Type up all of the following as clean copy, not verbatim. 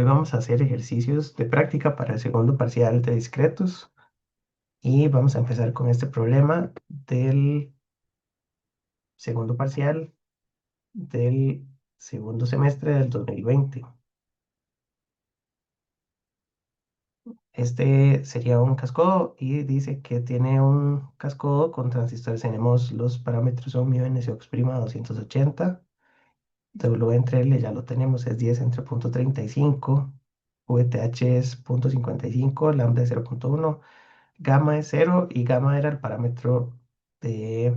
Hoy vamos a hacer ejercicios de práctica para el segundo parcial de discretos y vamos a empezar con este problema del segundo parcial del segundo semestre del 2020. Este sería un cascodo y dice que tiene un cascodo con transistores. Tenemos los parámetros son mu NCox' 280, W entre L ya lo tenemos, es 10 entre punto 35, VTH es punto 55, lambda es 0,1. Gamma es cero y gamma era el parámetro de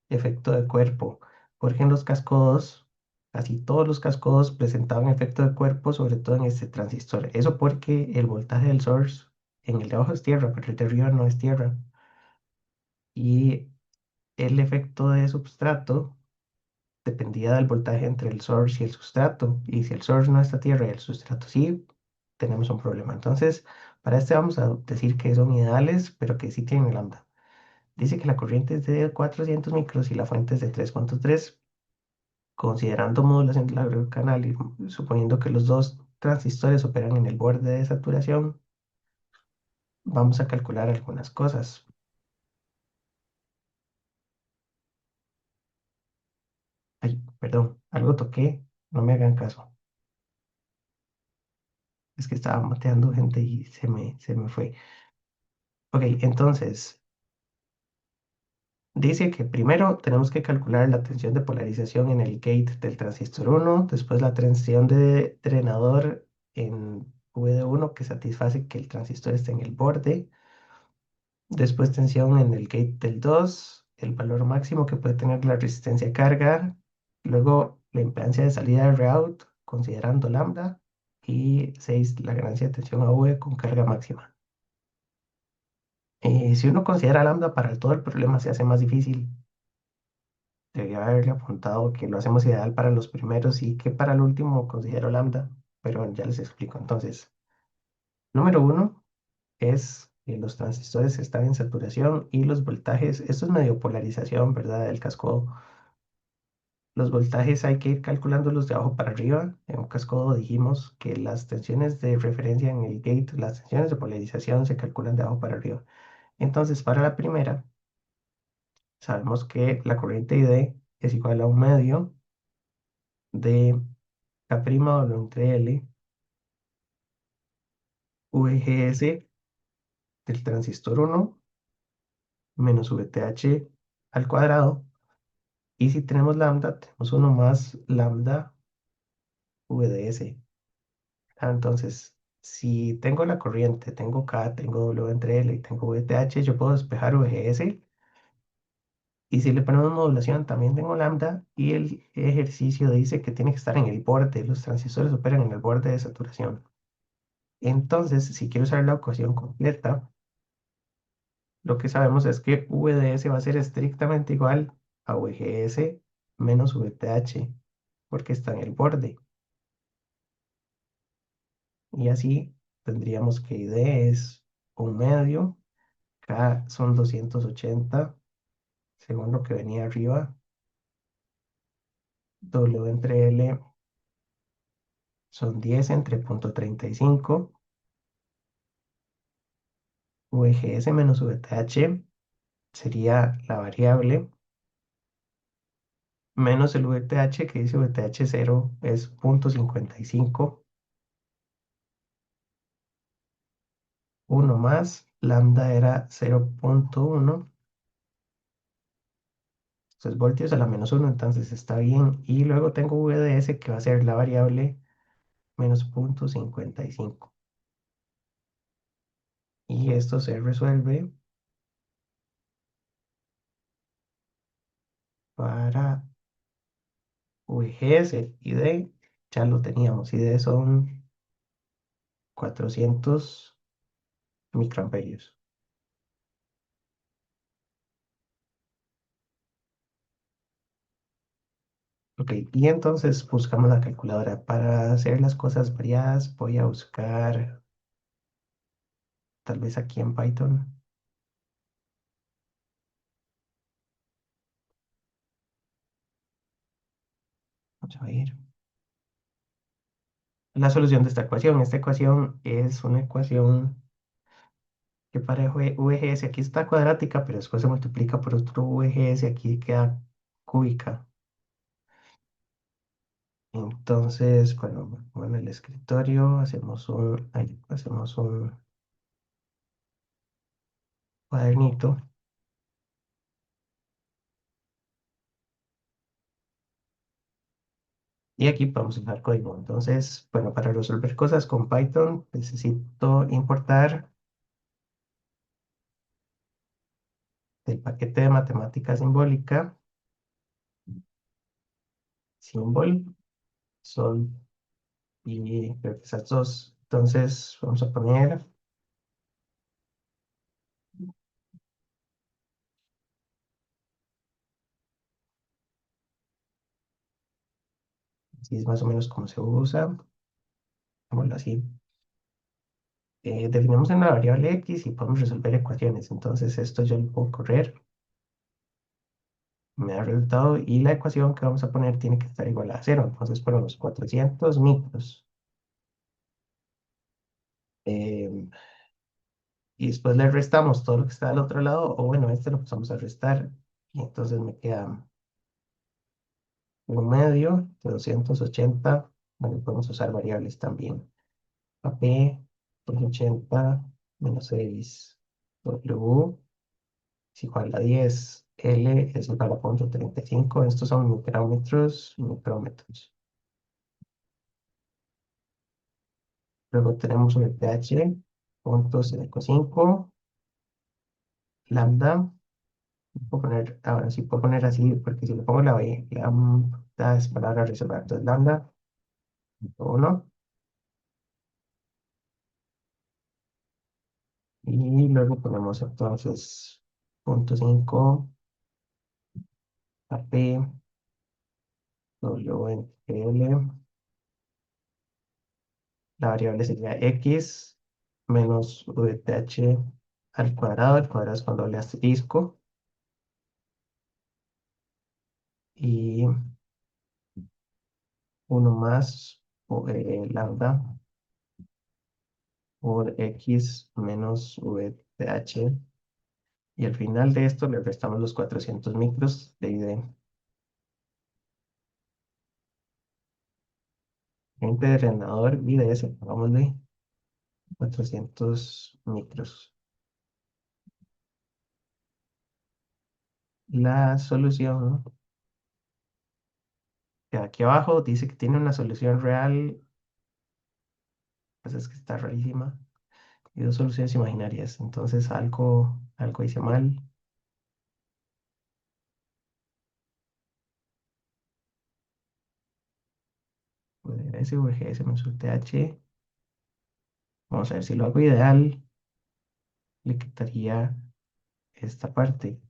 efecto de cuerpo, porque en los cascodos, casi todos los cascodos presentaban efecto de cuerpo, sobre todo en este transistor. Eso porque el voltaje del source en el de abajo es tierra, pero el de arriba no es tierra. Y el efecto de substrato dependía del voltaje entre el source y el sustrato. Y si el source no está tierra y el sustrato sí, tenemos un problema. Entonces, para este vamos a decir que son ideales, pero que sí tienen lambda. Dice que la corriente es de 400 micros y la fuente es de 3,3. Considerando modulación del agregado canal y suponiendo que los dos transistores operan en el borde de saturación, vamos a calcular algunas cosas. Ay, perdón, algo toqué, no me hagan caso. Es que estaba mateando gente y se me fue. Ok, entonces, dice que primero tenemos que calcular la tensión de polarización en el gate del transistor 1, después la tensión de drenador en VD1 que satisface que el transistor esté en el borde, después tensión en el gate del 2, el valor máximo que puede tener la resistencia a carga, luego la impedancia de salida de Rout considerando lambda y 6 la ganancia de tensión a V con carga máxima. Si uno considera lambda para todo el problema se hace más difícil. Debería haberle apuntado que lo hacemos ideal para los primeros y que para el último considero lambda, pero ya les explico. Entonces, número uno es que los transistores están en saturación y los voltajes, esto es medio polarización, ¿verdad? Del cascodo. Los voltajes hay que ir calculándolos de abajo para arriba. En un cascodo dijimos que las tensiones de referencia en el gate, las tensiones de polarización se calculan de abajo para arriba. Entonces, para la primera, sabemos que la corriente ID es igual a un medio de K' W entre L, VGS del transistor 1 menos VTH al cuadrado. Y si tenemos lambda, tenemos uno más lambda VDS. Entonces, si tengo la corriente, tengo K, tengo W entre L y tengo VTH, yo puedo despejar VGS. Y si le ponemos modulación, también tengo lambda. Y el ejercicio dice que tiene que estar en el borde. Los transistores operan en el borde de saturación. Entonces, si quiero usar la ecuación completa, lo que sabemos es que VDS va a ser estrictamente igual a VGS menos VTH, porque está en el borde. Y así tendríamos que ID es un medio, K son 280, según lo que venía arriba, W entre L son 10 entre punto 35, VGS menos VTH sería la variable, menos el VTH que dice VTH 0 es punto 55, uno más, lambda era 0,1, entonces voltios a la menos uno, entonces está bien. Y luego tengo VDS que va a ser la variable menos punto 55. Y esto se resuelve para VGS y D, ya lo teníamos, y D son 400 microamperios. Ok, y entonces buscamos la calculadora. Para hacer las cosas variadas, voy a buscar tal vez aquí en Python. Vamos a ver. la solución de esta ecuación. Esta ecuación es una ecuación que para VGS aquí está cuadrática, pero después se multiplica por otro VGS, aquí queda cúbica. Entonces, bueno, en el escritorio hacemos un cuadernito y aquí podemos usar código. Entonces, bueno, para resolver cosas con Python necesito importar el paquete de matemática simbólica, symbol, sol y creo que esas dos. Entonces, vamos a poner, así es más o menos como se usa, bueno, así. Definimos una variable x y podemos resolver ecuaciones. Entonces, esto yo lo puedo correr, me da el resultado y la ecuación que vamos a poner tiene que estar igual a cero. Entonces, ponemos 400 micros. eh, y después le restamos todo lo que está al otro lado, o bueno, este lo pasamos a restar, y entonces me queda un medio de 280. Bueno, podemos usar variables también. AP, 280 menos 6 W es igual a 10. L es igual a 0,35. Estos son micrómetros, micrómetros. Luego tenemos un pH, puntos 5, lambda. Puedo poner, ahora sí puedo poner así, porque si le pongo la B, lambda es palabra reservada. Entonces, lambda, 1. Y luego ponemos entonces punto 5, AP, W entre L. La variable sería X menos VTH al cuadrado. El cuadrado es con doble asterisco. Y uno más lambda por X menos VTH. Y al final de esto le restamos los 400 micros de ID. Gente de ordenador IDS, pongámosle 400 micros. La solución que aquí abajo dice que tiene una solución real, pues es que está rarísima, y dos soluciones imaginarias. Entonces algo hice mal. S, VGS menos UTH. Vamos a ver si lo hago ideal, le quitaría esta parte.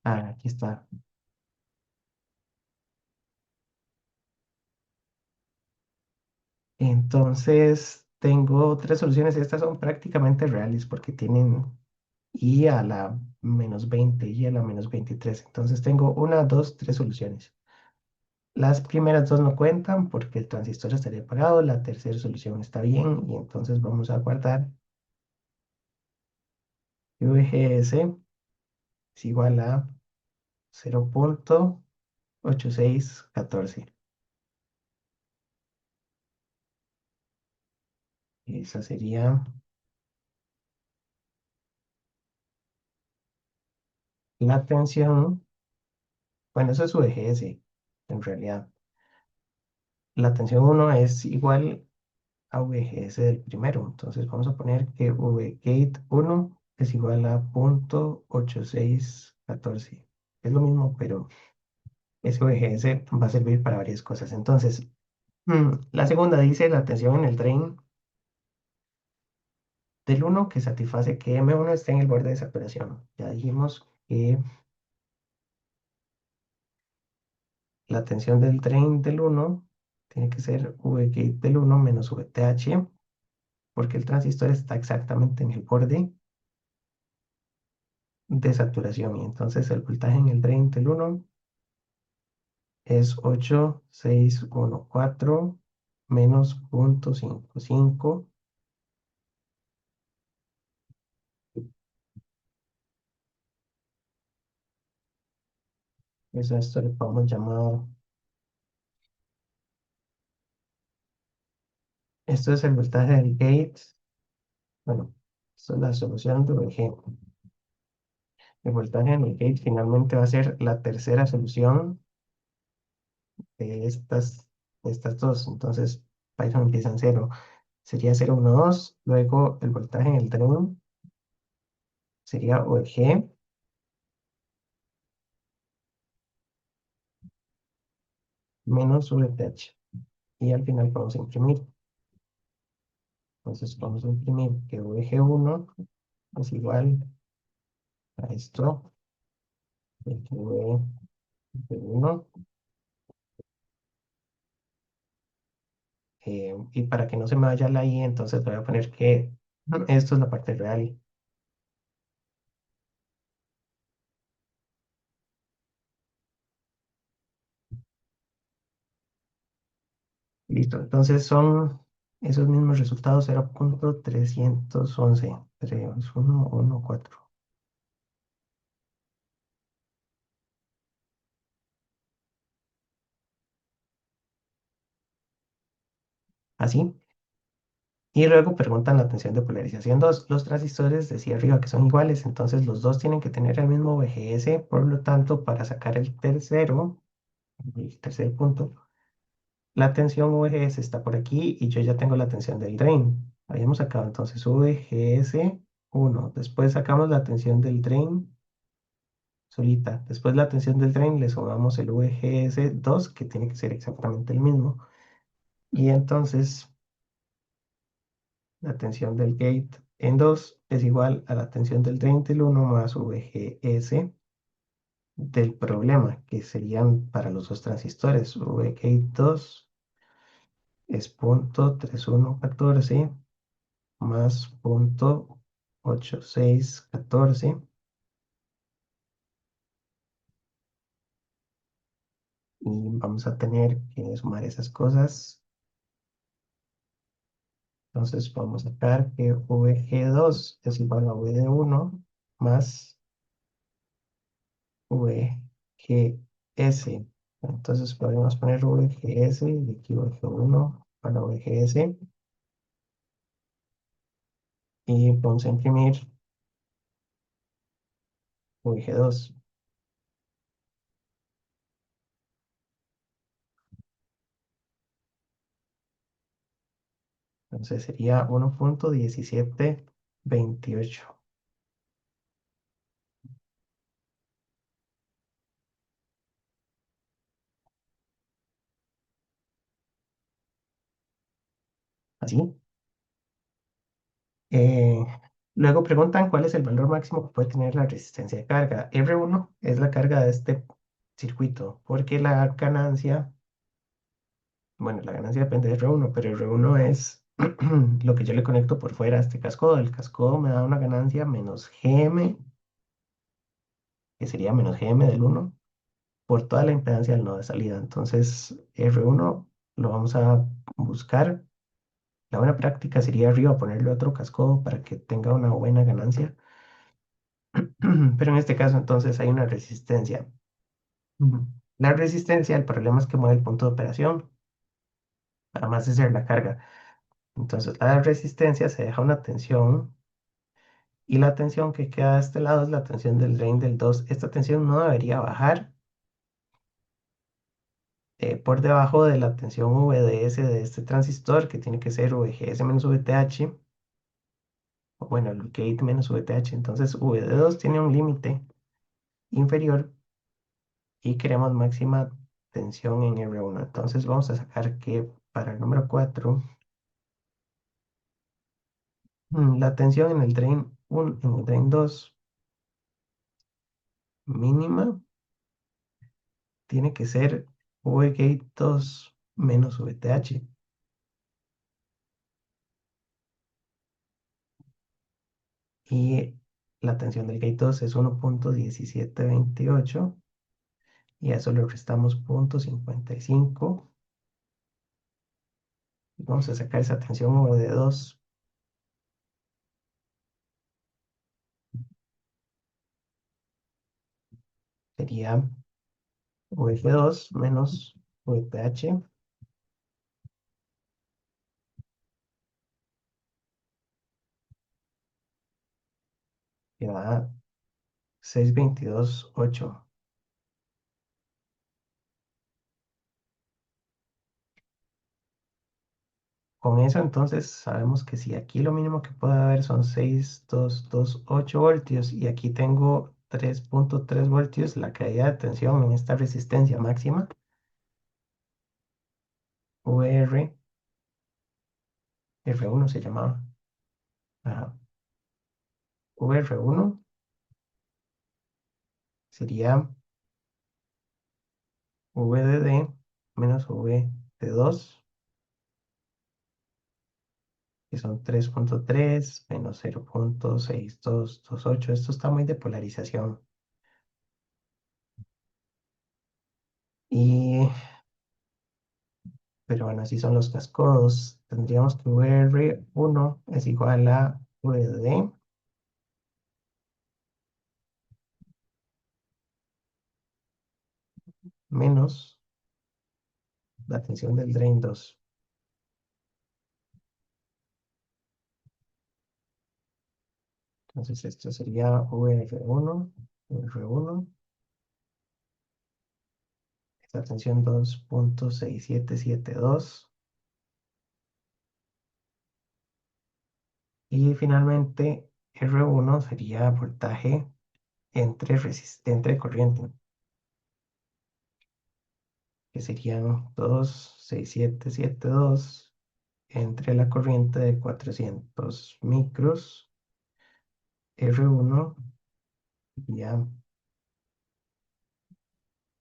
Ah, aquí está. Entonces, tengo tres soluciones. Estas son prácticamente reales porque tienen I a la -20 y a la -23. Entonces, tengo una, dos, tres soluciones. Las primeras dos no cuentan porque el transistor estaría apagado. La tercera solución está bien y entonces vamos a guardar VGS es igual a 0,8614. Esa sería la tensión. Bueno, eso es VGS en realidad. La tensión uno es igual a VGS del primero. Entonces vamos a poner que VGate uno es igual a 0,8614. Es lo mismo, pero ese VGS va a servir para varias cosas. Entonces, La segunda dice la tensión en el drain del uno que satisface que M1 esté en el borde de saturación. Ya dijimos que la tensión del drain del uno tiene que ser VGate del uno menos VTH, porque el transistor está exactamente en el borde de saturación. Y entonces el voltaje en el drain del uno es 8614 menos 0,55. Pues a esto le podemos llamar, esto es el voltaje del gate. Bueno, esto es la solución de VG. El voltaje en el gate finalmente va a ser la tercera solución de estas dos. Entonces, Python empieza en cero. Sería 0,12. Luego, el voltaje en el drain sería VG menos VTH. Y al final vamos a imprimir. Entonces, vamos a imprimir que VG1 es igual a esto, de que VG1. Y para que no se me vaya la I, entonces voy a poner que esto es la parte real. Listo, entonces son esos mismos resultados, 0,311, 3114. Así. Y luego preguntan la tensión de polarización 2. Los transistores decía arriba que son iguales, entonces los dos tienen que tener el mismo VGS, por lo tanto, para sacar el tercer punto, la tensión VGS está por aquí y yo ya tengo la tensión del drain. Habíamos sacado entonces VGS 1. Después sacamos la tensión del drain solita. Después la tensión del drain le sumamos el VGS 2, que tiene que ser exactamente el mismo. Y entonces la tensión del gate en 2 es igual a la tensión del drain del uno más VGS del problema, que serían para los dos transistores. VGate 2 es 0,3114 más 0,8614, y vamos a tener que sumar esas cosas. Entonces vamos a sacar que VG2 es igual a VD1 más VGS. Entonces podemos poner VGS y aquí VG1 para VGS, y vamos a imprimir VG2. Entonces sería 1,1728. Así. Eh, Luego preguntan cuál es el valor máximo que puede tener la resistencia de carga. R1 es la carga de este circuito, porque la ganancia, bueno, la ganancia depende de R1, pero R1 es lo que yo le conecto por fuera a este cascodo. El cascodo me da una ganancia menos Gm, que sería menos Gm del uno por toda la impedancia del nodo de salida. Entonces, R1 lo vamos a buscar. La buena práctica sería arriba ponerle otro cascodo para que tenga una buena ganancia. Pero en este caso, entonces, hay una resistencia. Ujú. La resistencia, el problema es que mueve el punto de operación, además de ser la carga. Entonces, la resistencia se deja una tensión, y la tensión que queda de este lado es la tensión del drain del 2. Esta tensión no debería bajar por debajo de la tensión VDS de este transistor, que tiene que ser VGS menos VTH, o bueno, el gate menos VTH. Entonces, VD2 tiene un límite inferior y queremos máxima tensión en R1. Entonces, vamos a sacar que para el número 4, la tensión en el drain 1, en el drain 2 mínima tiene que ser VGate 2 menos VTH. Y la tensión del gate 2 es 1.1728 y a eso le restamos 0.55. Vamos a sacar esa tensión de 2. Sería VG2 menos VTH, que da 622.8. Con eso entonces sabemos que si aquí lo mínimo que puede haber son 6.228 voltios y aquí tengo 3.3 voltios, la caída de tensión en esta resistencia máxima, VR, R1 se llamaba, ajá, VR1 sería VDD menos VD2, que son 3.3 menos 0.6228. Esto está muy de polarización. Y, pero bueno, así son los cascodos. Tendríamos que VR1 es igual a VD menos la tensión del drain 2. Entonces esto sería VF1, esta tensión 2.6772. Y finalmente R1 sería voltaje entre resistente de corriente, que serían 26772 entre la corriente de 400 micros. R1 sería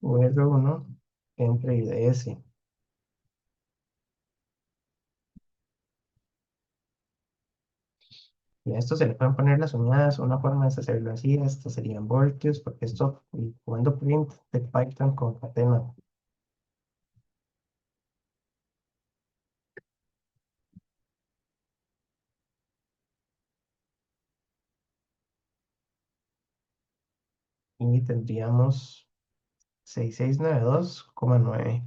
R1 entre IDS. Y a esto se le pueden poner las unidades. Una forma es hacerlo así. Esto serían voltios, porque esto, y cuando print de Python concatena. Y tendríamos 6692,9.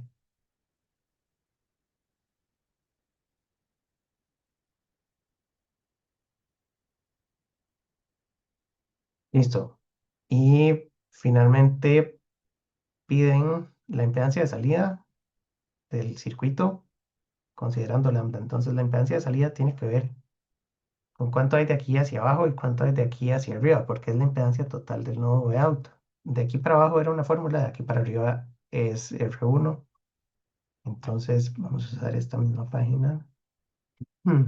Listo. Y finalmente piden la impedancia de salida del circuito considerando lambda. Entonces la impedancia de salida tiene que ver con cuánto hay de aquí hacia abajo y cuánto hay de aquí hacia arriba, porque es la impedancia total del nodo de auto. De aquí para abajo era una fórmula, de aquí para arriba es R1. Entonces vamos a usar esta misma página. Hmm.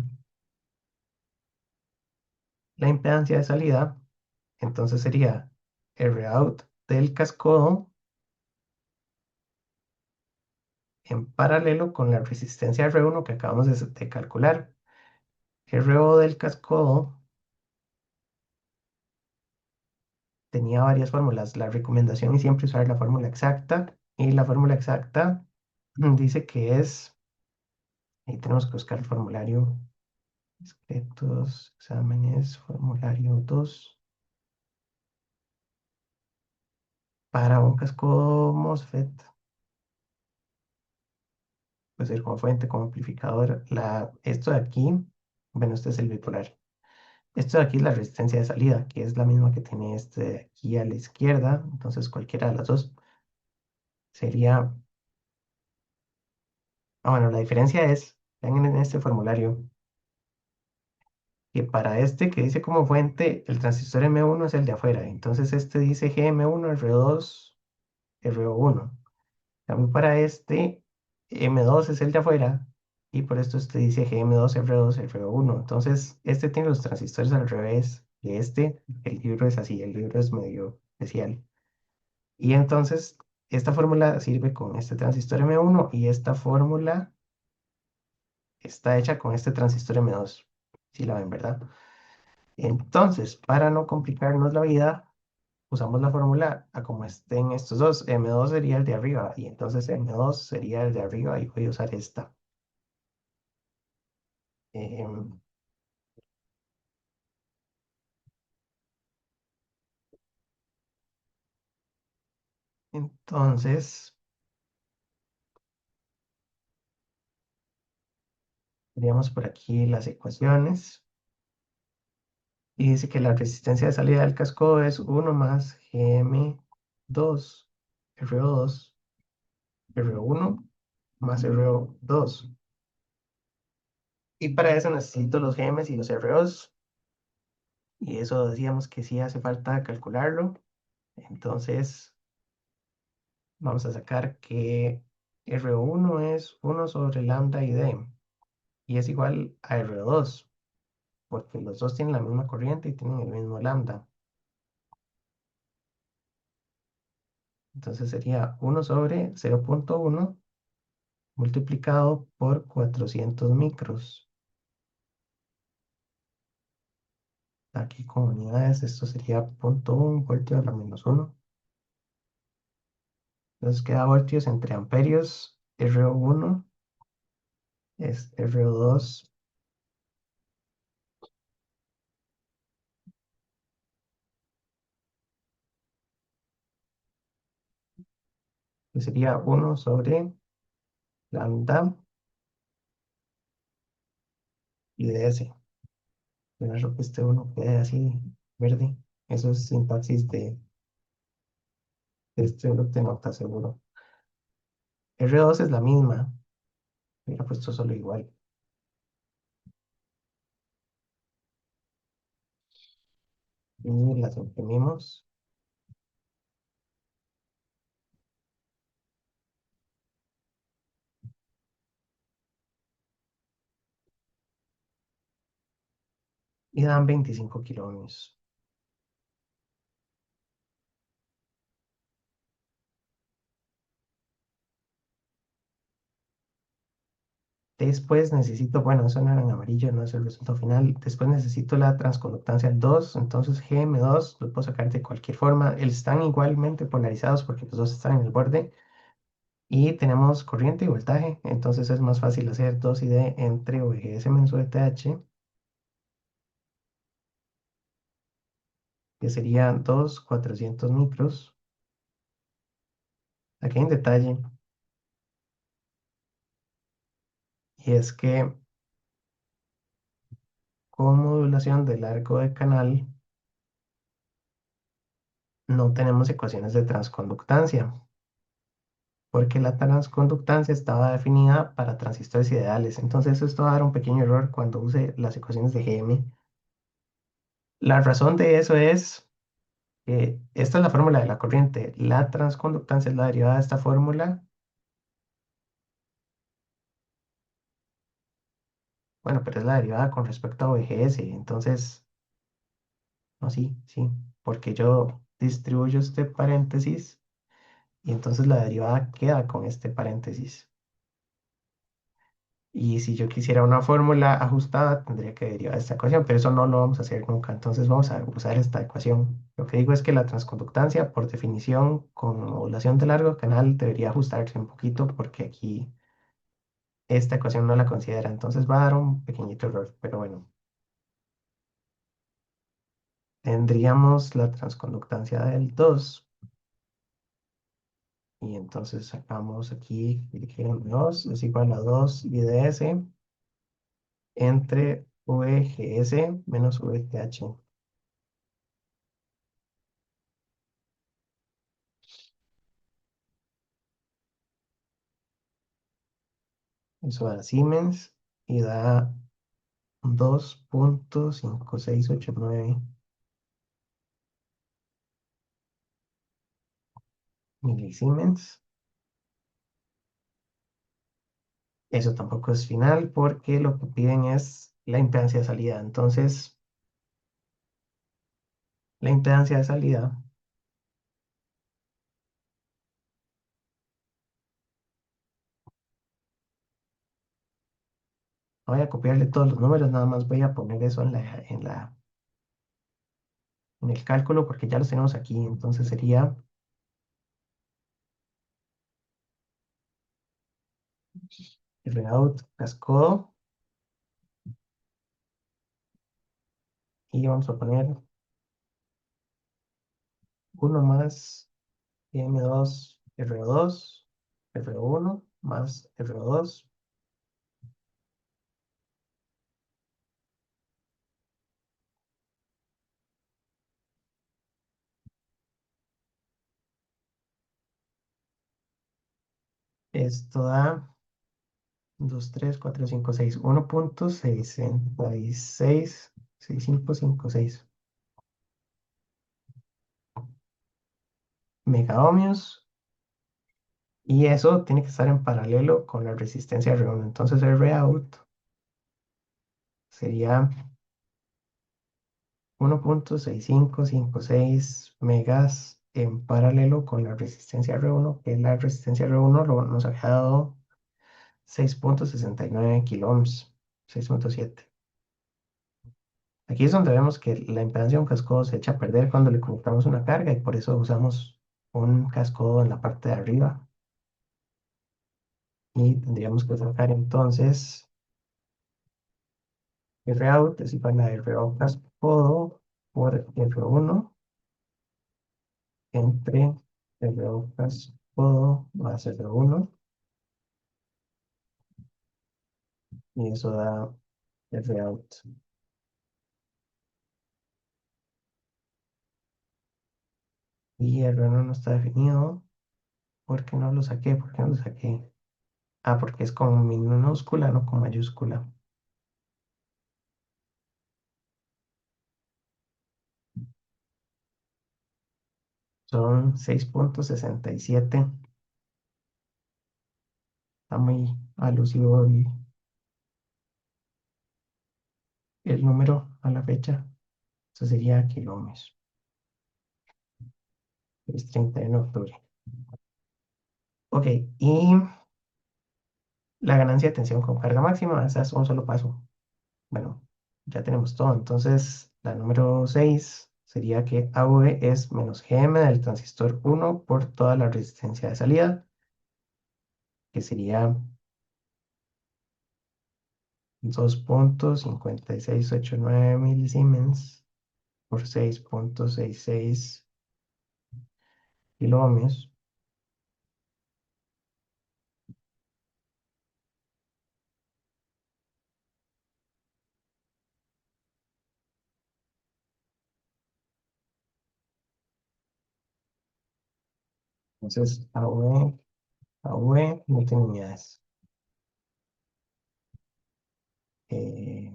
La impedancia de salida, entonces sería Rout del cascodo en paralelo con la resistencia R1 que acabamos de calcular. RO del cascodo tenía varias fórmulas. La recomendación es siempre usar la fórmula exacta. Y la fórmula exacta dice que es, ahí tenemos que buscar el formulario, discretos, exámenes, formulario 2 para un casco MOSFET, puede ser como fuente, como amplificador. Esto de aquí, bueno, este es el bipolar. Esto de aquí es la resistencia de salida, que es la misma que tiene este de aquí a la izquierda. Entonces cualquiera de las dos sería. Bueno, la diferencia es, vean en este formulario, que para este que dice como fuente, el transistor M1 es el de afuera. Entonces este dice GM1, R2, RO1. También para este, M2 es el de afuera y por esto usted dice GM2, R2, R1. Entonces, este tiene los transistores al revés de este. El libro es así, el libro es medio especial. Y entonces, esta fórmula sirve con este transistor M1 y esta fórmula está hecha con este transistor M2. Si la ven, ¿verdad? Entonces, para no complicarnos la vida, usamos la fórmula a como estén estos dos. M2 sería el de arriba y entonces M2 sería el de arriba y voy a usar esta. Em, entonces, veríamos por aquí las ecuaciones. Y dice que la resistencia de salida del casco es uno más Gm2, RO2, RO1 más RO2. Y para eso necesito los Gms y los ROs. Y eso decíamos que sí hace falta calcularlo. Entonces vamos a sacar que RO1 es uno sobre lambda y D. Y es igual a RO2, porque los dos tienen la misma corriente y tienen el mismo lambda. Entonces sería uno sobre 0,1 multiplicado por 400 micros. Aquí con unidades, esto sería 0,1 voltio a la -1. Entonces queda voltios entre amperios. RO1 es RO2, que sería uno sobre lambda y ds. Pero que este uno quede así verde. Eso es sintaxis de este bloque de nota seguro. R2 es la misma. Hubiera puesto solo igual. Y las imprimimos y dan 25 kilómetros. Después necesito, bueno, eso no era en amarillo, no es el resultado final. Después necesito la transconductancia 2, entonces GM2 lo puedo sacar de cualquier forma. Están igualmente polarizados porque los dos están en el borde. Y tenemos corriente y voltaje, entonces es más fácil hacer 2 y D entre VGS menos VTH, que serían 2, 400 micros. Aquí hay un detalle, y es que con modulación de largo de canal no tenemos ecuaciones de transconductancia, porque la transconductancia estaba definida para transistores ideales. Entonces esto va a dar un pequeño error cuando use las ecuaciones de GM. La razón de eso es que esta es la fórmula de la corriente. La transconductancia es la derivada de esta fórmula. Bueno, pero es la derivada con respecto a VGS. Entonces, no, sí, sí, porque yo distribuyo este paréntesis y entonces la derivada queda con este paréntesis. Y si yo quisiera una fórmula ajustada, tendría que derivar esta ecuación, pero eso no lo vamos a hacer nunca. Entonces vamos a usar esta ecuación. Lo que digo es que la transconductancia, por definición, con modulación de largo canal, debería ajustarse un poquito porque aquí esta ecuación no la considera. Entonces va a dar un pequeñito error, pero bueno. Tendríamos la transconductancia del 2 y entonces sacamos aquí que 2 es igual a 2 IDS entre VGS menos VGH. Eso da Siemens y da 2,5689 milisiemens. Eso tampoco es final porque lo que piden es la impedancia de salida. Entonces, la impedancia de salida, no voy a copiarle todos los números, nada más voy a poner eso en el cálculo porque ya los tenemos aquí. Entonces sería R out cascodo y vamos a poner uno más M2 RO2, RO1 más RO2. Esto da 2 3 4 5 6 1.66 6556 megaohmios. Y eso tiene que estar en paralelo con la resistencia R1. Entonces el Rout sería 1.6556 megas en paralelo con la resistencia R1, que la resistencia R1 nos había dado 6.69 kiloohms, 6.7. Aquí es donde vemos que la impedancia de un cascodo se echa a perder cuando le conectamos una carga y por eso usamos un cascodo en la parte de arriba. Y tendríamos que sacar entonces Rout es igual a Rout cascodo por R1 entre Rout cascodo más R1 y eso da Rout. Y R1 no está definido. ¿Por qué no lo saqué? ¿Por qué no lo saqué? Ah, porque es con minúscula, no con mayúscula. Son 6.67. Está muy alusivo el número a la fecha. Eso sería kilómetros. Es 31 de octubre. Ok, y la ganancia de tensión con carga máxima, esa es un solo paso. Bueno, ya tenemos todo. Entonces, la número 6 sería que AV es menos GM del transistor 1 por toda la resistencia de salida, que sería 2.5689 milisiemens por 6.66 kiloohmios. Entonces, AV no tiene unidades. ¿Qué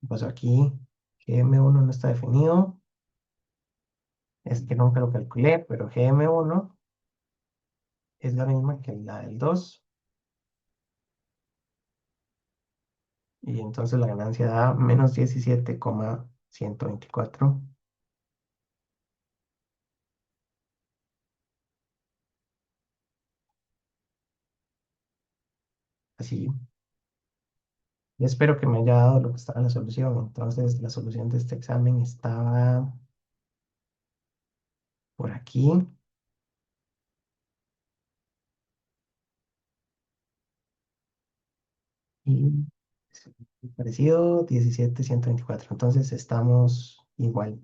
pasó aquí? GM1 no está definido. Es que nunca lo calculé, pero GM1 es la misma que la del 2. Y entonces la ganancia da menos 17,124. Así. Y espero que me haya dado lo que estaba en la solución. Entonces, la solución de este examen estaba por aquí. Y es parecido, 17,124. Entonces, estamos igual.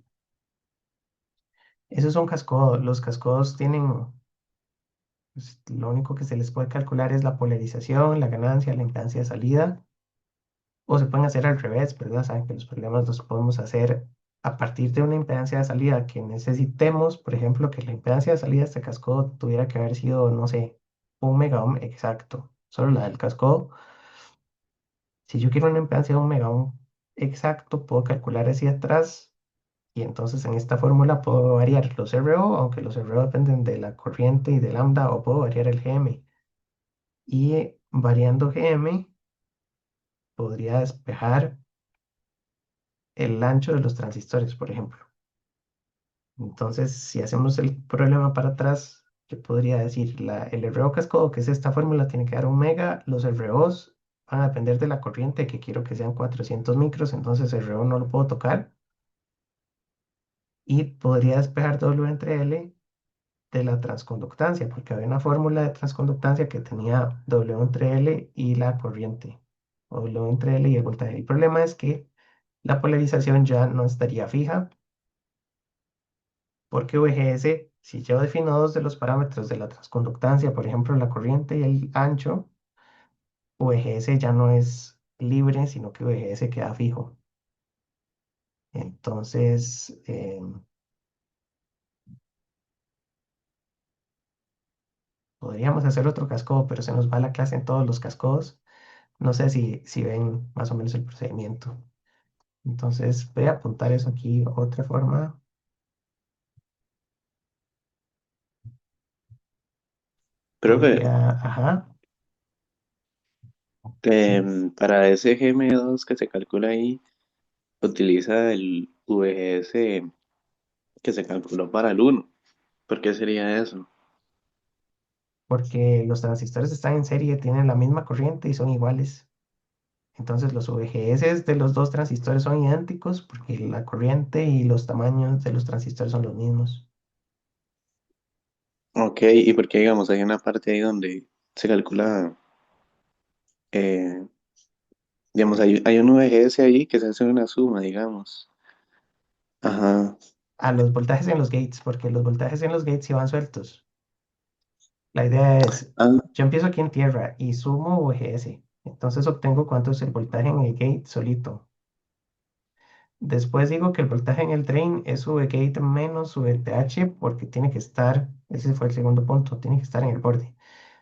Esos son cascodos. Los cascodos tienen, pues, lo único que se les puede calcular es la polarización, la ganancia, la impedancia de salida. O se pueden hacer al revés, ¿verdad? Saben que los problemas los podemos hacer a partir de una impedancia de salida que necesitemos. Por ejemplo, que la impedancia de salida de este cascodo tuviera que haber sido, no sé, 1 megaohm exacto, solo la del cascodo. Si yo quiero una impedancia de 1 megaohm exacto, puedo calcular hacia atrás y entonces en esta fórmula puedo variar los RO, aunque los RO dependen de la corriente y de lambda, o puedo variar el GM. y variando Gm podría despejar el ancho de los transistores, por ejemplo. Entonces, si hacemos el problema para atrás, yo podría decir, el RO cascodo, que es esta fórmula, tiene que dar un mega, los ROs van a depender de la corriente, que quiero que sean 400 micros, entonces el RO no lo puedo tocar, y podría despejar W entre L de la transconductancia, porque había una fórmula de transconductancia que tenía W entre L y la corriente, o W entre L y el voltaje. El problema es que la polarización ya no estaría fija, porque VGS, si yo defino dos de los parámetros de la transconductancia, por ejemplo, la corriente y el ancho, VGS ya no es libre, sino que VGS queda fijo. Entonces, podríamos hacer otro cascodo, pero se nos va la clase en todos los cascodos. No sé si ven más o menos el procedimiento. Entonces, voy a apuntar eso aquí. Otra forma Profe, podría, ajá, sí, para ese GM2 que se calcula ahí, utiliza el VGS que se calculó para el uno. ¿Por qué sería eso? porque los transistores están en serie, tienen la misma corriente y son iguales. Entonces los VGS de los dos transistores son idénticos porque la corriente y los tamaños de los transistores son los mismos. Ok, ¿y por qué, digamos, hay una parte ahí donde se calcula, eh, digamos, hay un VGS ahí que se hace una suma, digamos? Ajá. A los voltajes en los gates, porque los voltajes en los gates iban sueltos. La idea es, Ah, yo empiezo aquí en tierra y sumo VGS. Entonces obtengo cuánto es el voltaje en el gate solito. Después digo que el voltaje en el drain es VGate menos VTH porque tiene que estar, ese fue el segundo punto, tiene que estar en el borde.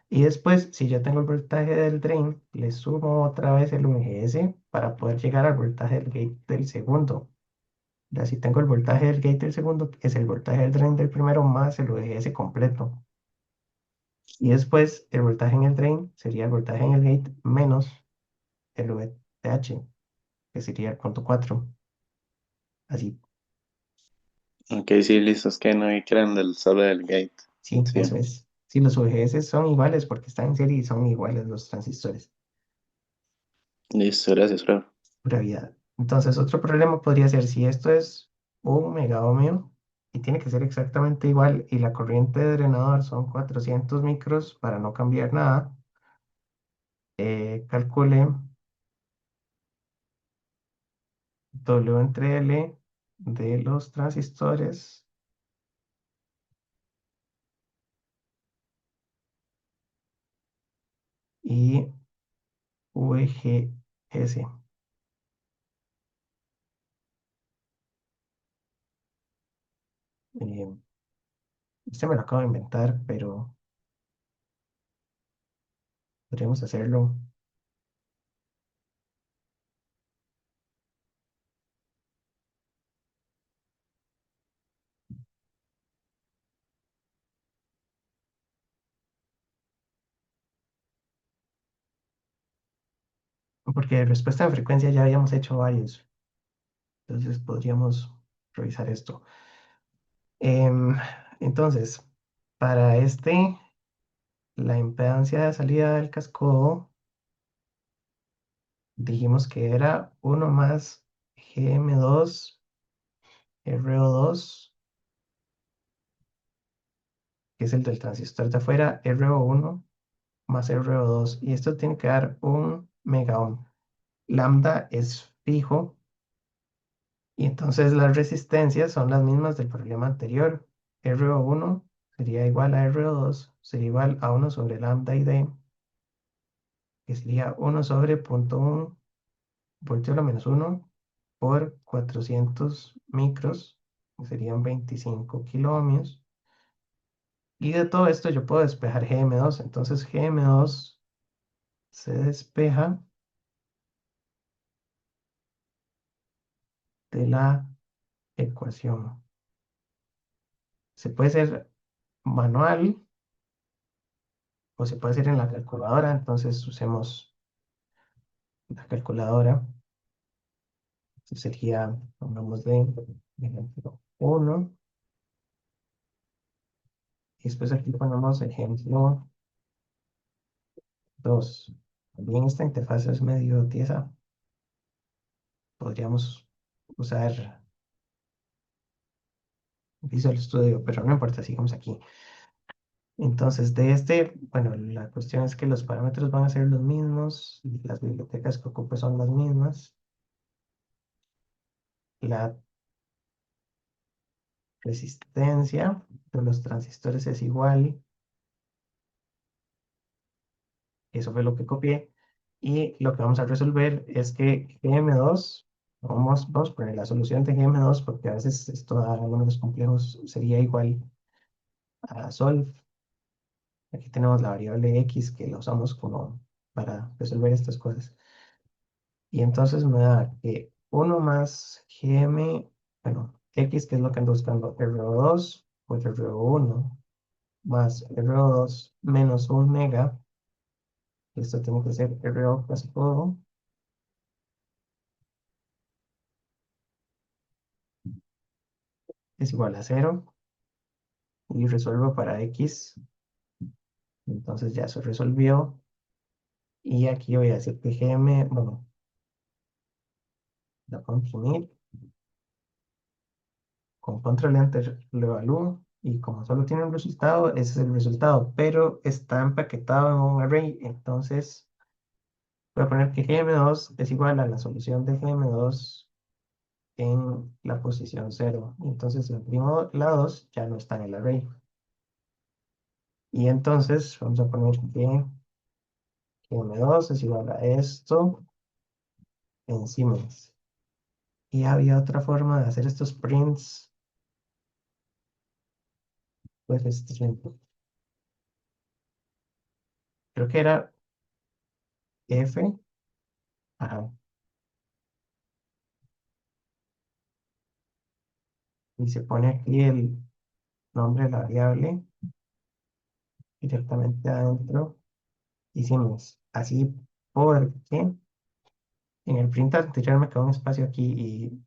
Y después, si ya tengo el voltaje del drain, le sumo otra vez el VGS para poder llegar al voltaje del gate del segundo. Ya si tengo el voltaje del gate del segundo, es el voltaje del drain del primero más el VGS completo. Y después, el voltaje en el drain sería el voltaje en el gate menos el VTH, que sería el punto 4. Así, ok, sí, listo, es que no vi que eran del solo del gate. sí, Sí, eso es. Sí, los VGS son iguales porque están en serie y son iguales los transistores. listo, gracias, profe. Pura vida. Entonces, otro problema podría ser si esto es un mega ohmio y tiene que ser exactamente igual y la corriente de drenador son 400 micros para no cambiar nada, calcule W entre L de los transistores y VGS. Eh, este me lo acabo de inventar, pero podríamos hacerlo porque de respuesta de frecuencia ya habíamos hecho varios. Entonces podríamos revisar esto. Em, entonces, para este, la impedancia de salida del cascodo, dijimos que era uno más GM2 RO2, que es el del transistor de afuera, RO1 más RO2, y esto tiene que dar un mega ohm. Lambda es fijo, y entonces las resistencias son las mismas del problema anterior. RO1 sería igual a RO2, sería igual a uno sobre lambda y D, que sería uno sobre punto 1 voltio a la menos uno por 400 micros, que serían 25 kiloohmios. Y de todo esto yo puedo despejar GM2. Entonces GM2 se despeja de la ecuación. Se puede hacer manual o se puede hacer en la calculadora, entonces usemos la calculadora. Entonces sería, pongámosle, ejemplo 1, y después aquí ponemos ejemplo 2. También esta interfaz es medio tiesa, podríamos usar Visual Studio, pero no importa, sigamos aquí. Entonces, de este, bueno, la cuestión es que los parámetros van a ser los mismos, y las bibliotecas que ocupe son las mismas, la resistencia de los transistores es igual, eso fue lo que copié, y lo que vamos a resolver es que GM2, vamos a poner la solución de GM2 porque a veces esto a números complejos sería igual a solve. Aquí tenemos la variable x que la usamos como para resolver estas cosas. Y entonces me da que 1 más gm, bueno, x, que es lo que ando buscando, RO2 por RO1 más RO2 menos 1 mega, esto tiene que ser RO casi todo, es igual a 0. Y resuelvo para x, entonces ya se resolvió. Y aquí voy a decir que gm, bueno, la puedo imprimir, con control enter lo evalúo. Y como solo tiene un resultado, ese es el resultado, pero está empaquetado en un array, entonces voy a poner que gm2 es igual a la solución de gm2 en la posición 0. Entonces el primo la 2 ya no está en el array. Y entonces vamos a poner que gm2 es igual a esto en Siemens. Y había otra forma de hacer estos prints, pues creo que era F, ajá, y se pone aquí el nombre de la variable directamente adentro. Hicimos así porque en el print anterior me quedó un espacio aquí y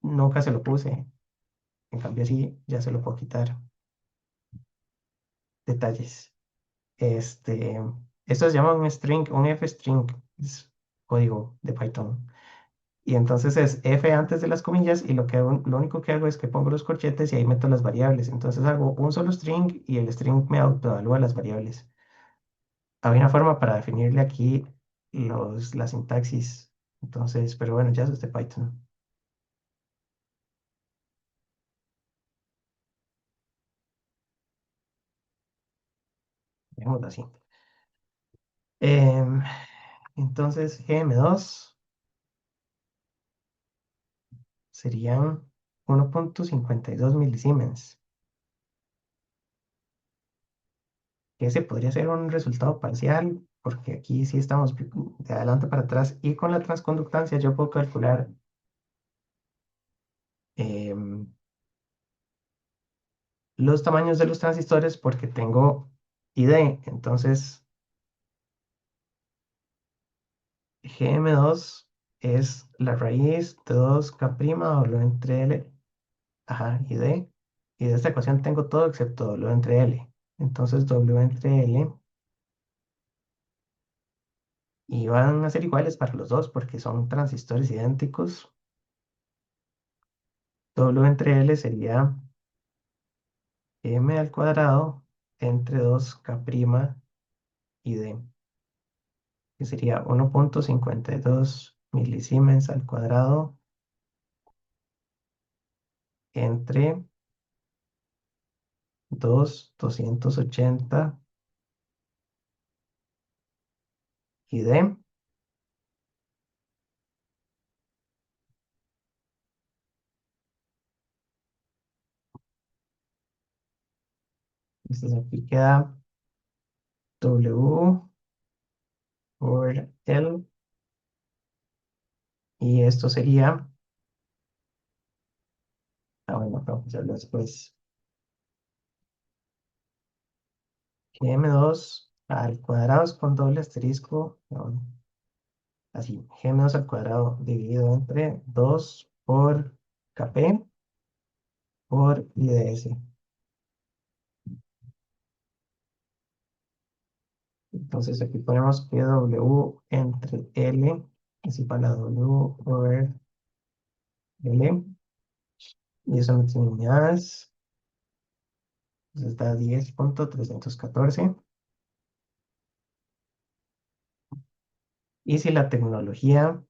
nunca se lo puse. En cambio, así ya se lo puedo quitar. Detalles. Este, esto se llama un string, un f-string, es código de Python. Y entonces es f antes de las comillas y lo único que hago es que pongo los corchetes y ahí meto las variables. Entonces hago un solo string y el string me autoevalúa las variables. Había una forma para definirle aquí la sintaxis. Entonces, pero bueno, ya eso es de Python. Dejémoslo así. Em, entonces, GM2 serían 1,52 milisiemens. Ese podría ser un resultado parcial, porque aquí sí estamos de adelante para atrás. Y con la transconductancia yo puedo calcular em, los tamaños de los transistores porque tengo ID. Entonces, GM2 es la raíz de 2K' W entre L, ajá, y D. Y de esta ecuación tengo todo excepto W entre L. Entonces, W entre L, y van a ser iguales para los dos porque son transistores idénticos. W entre L sería m al cuadrado entre 2K' y D, que sería 1,52 milisiemens al cuadrado entre 280 y D. Entonces aquí queda W por L, y esto sería, bueno, vamos a hacerlo después, m2 al cuadrado es con doble asterisco, no, así, g menos al cuadrado dividido entre 2 por kp por IDS. Entonces aquí ponemos que W entre L es igual a W over L, y eso no tiene unidades, entonces da 10.314. Y si la tecnología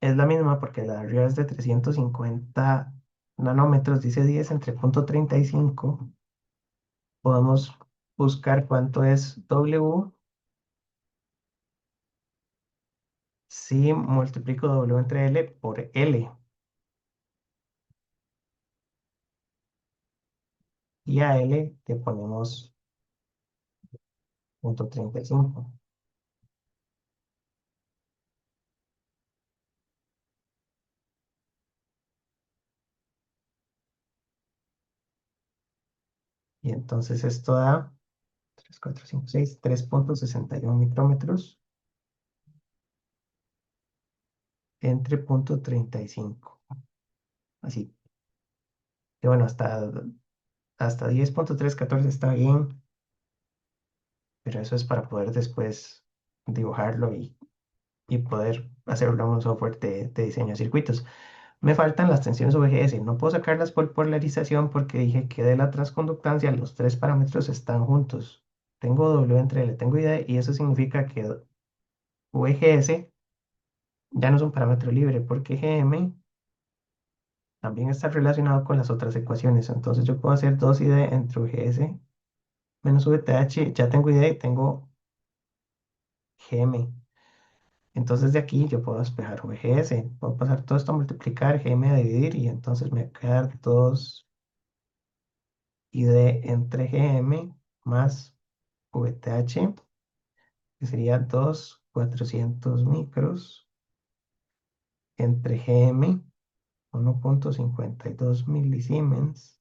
es la misma, porque la de arriba es de 350 nanómetros, dice 10 entre punto 35, podemos buscar cuánto es W si multiplico W entre L por L. Y a L le ponemos punto 35. Y entonces esto da 3, 4, 5, 6, 3.61 micrómetros entre punto 35. Así. Y bueno, hasta 10.314 está bien, pero eso es para poder después dibujarlo y poder hacerlo en un software de diseño de circuitos. Me faltan las tensiones VGS. No puedo sacarlas por polarización porque dije que de la transconductancia los tres parámetros están juntos. Tengo W entre L, tengo ID, y eso significa que VGS ya no es un parámetro libre porque GM también está relacionado con las otras ecuaciones. Entonces yo puedo hacer 2ID entre VGS menos VTH. Ya tengo ID y tengo GM. Entonces de aquí yo puedo despejar VGS. Puedo pasar todo esto a multiplicar, GM a dividir, y entonces me va a quedar 2 ID entre GM más VTH, que sería 2.400 micros entre GM, 1.52 milisiemens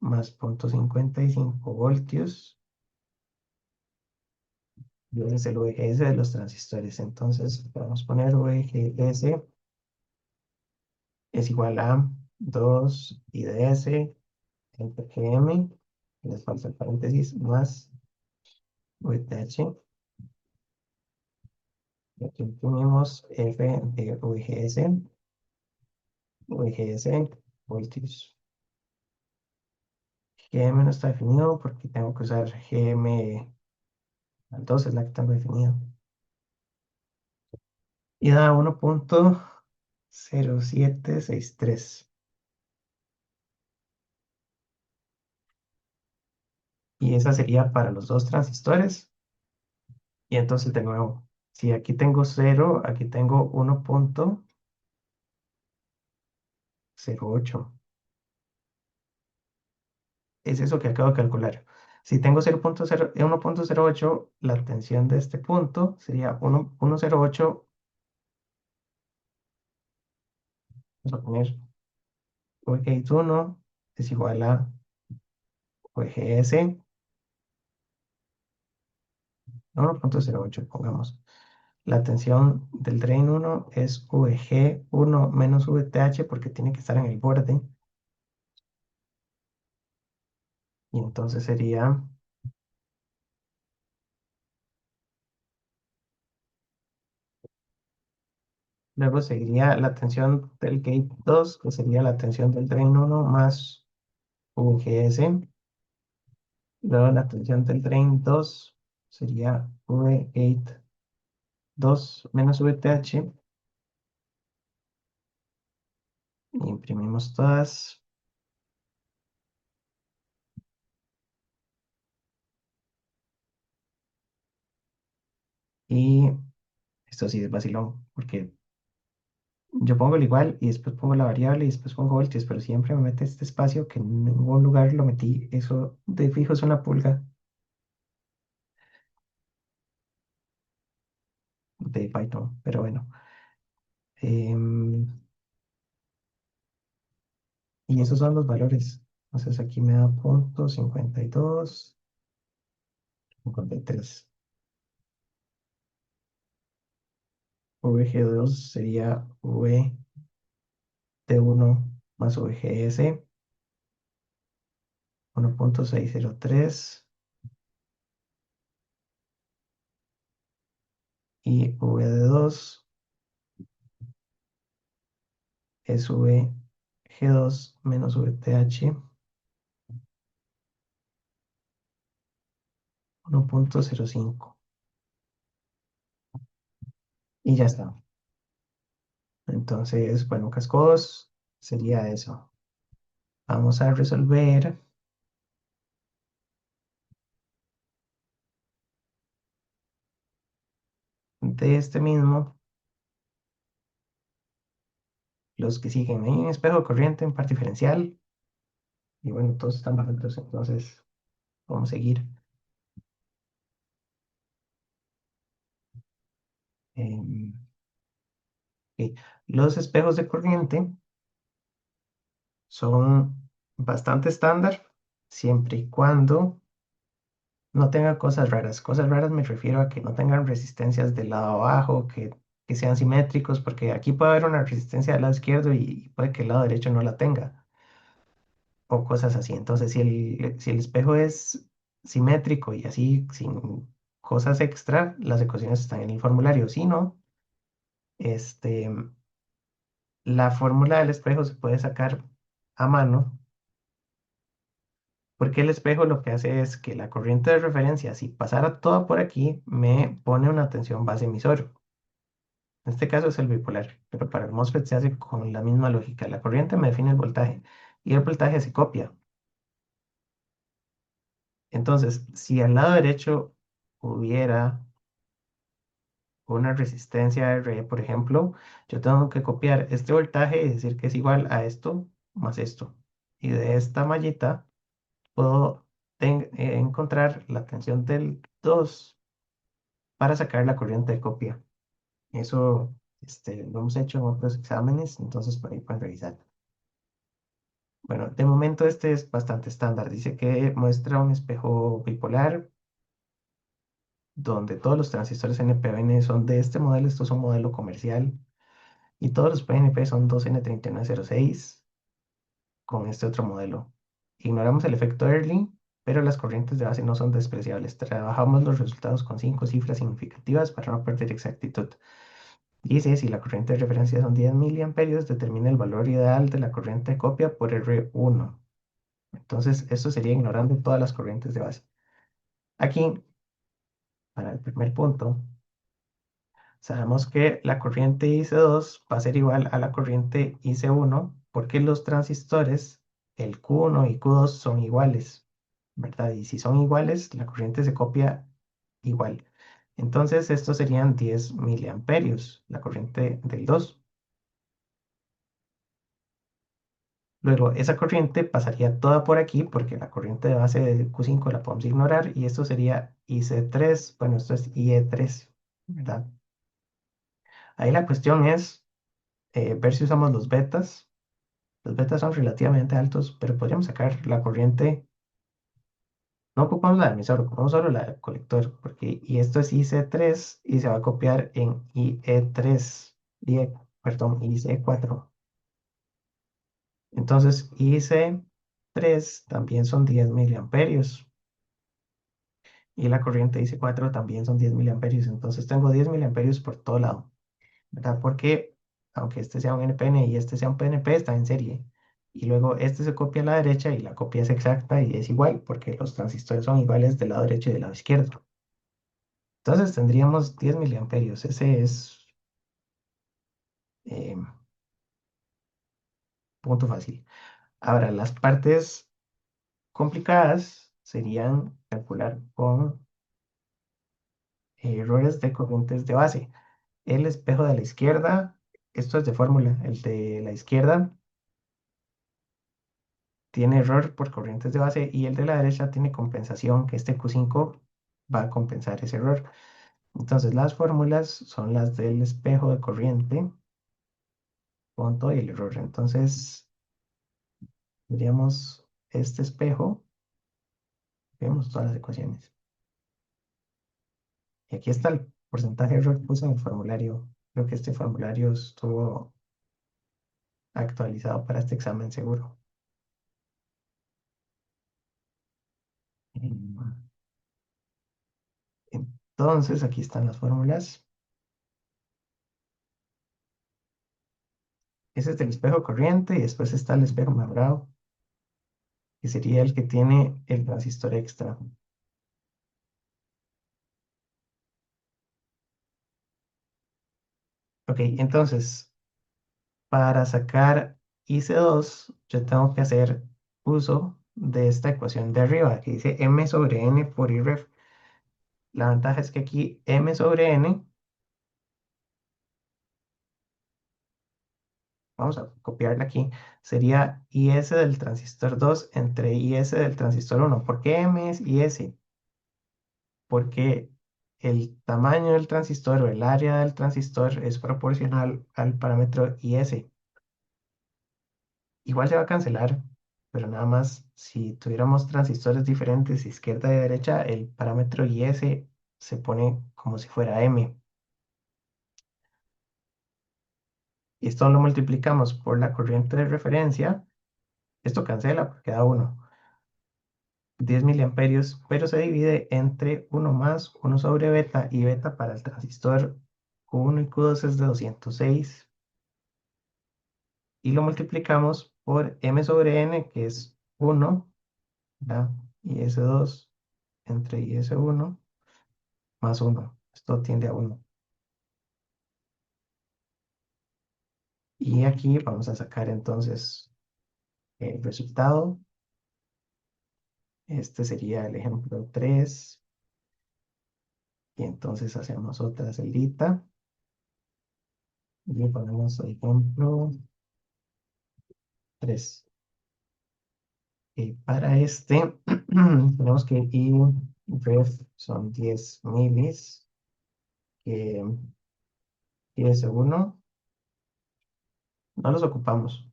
más 0.55 voltios. Y ese es el VGS de los transistores. Entonces vamos a poner VGS es igual a 2 IDS entre GM, les falta el paréntesis, más VTH. Y aquí imprimimos F de VGS, voltios. GM no está definido porque tengo que usar GM al 2, es la que tengo definido. Y da 1.0763. Y esa sería para los dos transistores. Y entonces de nuevo, si aquí tengo 0, aquí tengo 1.08. Es eso que acabo de calcular. Si tengo 1.08, la tensión de este punto sería 1.08. Vamos a poner VGS 1 es igual a VGS 1.08, pongamos. La tensión del drain 1 es VG1 menos VTH porque tiene que estar en el borde. Y entonces sería, luego seguiría la tensión del gate 2, que sería la tensión del drain 1 más VGS. Luego la tensión del drain 2 sería V-gate 2 menos VTH. Imprimimos todas. Y esto sí es vacilón, porque yo pongo el igual y después pongo la variable y después pongo voltios, pero siempre me mete este espacio que en ningún lugar lo metí. Eso de fijo es una pulga de Python, pero bueno. Em, y esos son los valores. Entonces aquí me da 0.52. 53. VG2 sería VT1 más VGS 1.603 y VD2 es VG2 menos VTH 1.05 y ya está. Entonces, bueno, cascos sería eso. Vamos a resolver de este mismo los que siguen. Hay un espejo de corriente en par diferencial y bueno, todos están bajos, entonces vamos a seguir. Em, ok. Los espejos de corriente son bastante estándar siempre y cuando no tenga cosas raras. Cosas raras me refiero a que no tengan resistencias del lado abajo, que sean simétricos, porque aquí puede haber una resistencia del lado izquierdo y puede que el lado derecho no la tenga, o cosas así. Entonces, si el espejo es simétrico y así, sin cosas extra, las ecuaciones están en el formulario. Si no, este, la fórmula del espejo se puede sacar a mano, porque el espejo lo que hace es que la corriente de referencia, si pasara toda por aquí, me pone una tensión base emisor. En este caso es el bipolar, pero para el MOSFET se hace con la misma lógica. La corriente me define el voltaje y el voltaje se copia. Entonces, si al lado derecho hubiera una resistencia R, por ejemplo, yo tengo que copiar este voltaje y decir que es igual a esto más esto. Y de esta mallita puedo encontrar la tensión del 2 para sacar la corriente de copia. Eso lo hemos hecho en otros exámenes, entonces por ahí pueden revisar. Bueno, de momento este es bastante estándar. Dice que muestra un espejo bipolar donde todos los transistores NPN son de este modelo. Estos son modelo comercial. Y todos los PNP son 2N3906 con este otro modelo. Ignoramos el efecto Early, pero las corrientes de base no son despreciables. Trabajamos los resultados con 5 cifras significativas para no perder exactitud. Dice, si la corriente de referencia son 10 miliamperios, determina el valor ideal de la corriente de copia por R1. Entonces, esto sería ignorando todas las corrientes de base. Aquí, para el primer punto, sabemos que la corriente IC2 va a ser igual a la corriente IC1 porque los transistores, el Q1 y Q2 son iguales, ¿verdad? Y si son iguales, la corriente se copia igual. Entonces, estos serían 10 miliamperios, la corriente del 2. Luego, esa corriente pasaría toda por aquí porque la corriente de base de Q5 la podemos ignorar y esto sería IC3, bueno, esto es IE3, ¿verdad? Ahí la cuestión es ver si usamos los betas. Los betas son relativamente altos, pero podríamos sacar la corriente. No ocupamos la de emisor, ocupamos solo la del colector, porque y esto es IC3 y se va a copiar en IE3, perdón, IC4. Entonces, IC3 también son 10 miliamperios y la corriente IC4 también son 10 miliamperios. Entonces, tengo 10 miliamperios por todo lado. ¿Verdad? Porque aunque este sea un NPN y este sea un PNP, está en serie. Y luego este se copia a la derecha y la copia es exacta y es igual, porque los transistores son iguales del lado derecho y del lado izquierdo. Entonces tendríamos 10 miliamperios. Ese es eh, punto fácil. Ahora, las partes complicadas serían calcular con errores de corrientes de base. El espejo de la izquierda, esto es de fórmula, el de la izquierda tiene error por corrientes de base y el de la derecha tiene compensación, que este Q5 va a compensar ese error. Entonces las fórmulas son las del espejo de corriente, punto y el error. Entonces tendríamos este espejo, vemos todas las ecuaciones. Y aquí está el porcentaje de error que puse en el formulario. Creo que este formulario estuvo actualizado para este examen seguro. Em, Entonces, aquí están las fórmulas. Ese es el espejo corriente y después está el espejo membrado, que sería el que tiene el transistor extra. Ok, entonces, para sacar IC2, yo tengo que hacer uso de esta ecuación de arriba, que dice M sobre N por IREF. La ventaja es que aquí M sobre N, vamos a copiarla aquí, sería IS del transistor 2 entre IS del transistor 1. ¿Por qué M es IS? Porque el tamaño del transistor o el área del transistor es proporcional al parámetro IS. Igual se va a cancelar, pero nada más si tuviéramos transistores diferentes, izquierda y derecha, el parámetro IS se pone como si fuera M. Y esto lo multiplicamos por la corriente de referencia. Esto cancela porque da 1. 10 miliamperios, pero se divide entre 1 más 1 sobre beta, y beta para el transistor Q1 y Q2 es de 206, y lo multiplicamos por M sobre N, que es 1, ¿verdad? Y S2 entre IS1 más 1. Esto tiende a 1. Y aquí vamos a sacar entonces el resultado. Este sería el ejemplo 3. Y entonces hacemos otra celita y ponemos el ejemplo 3. Y para este, tenemos que I ref son 10 milis, que IS1 no los ocupamos,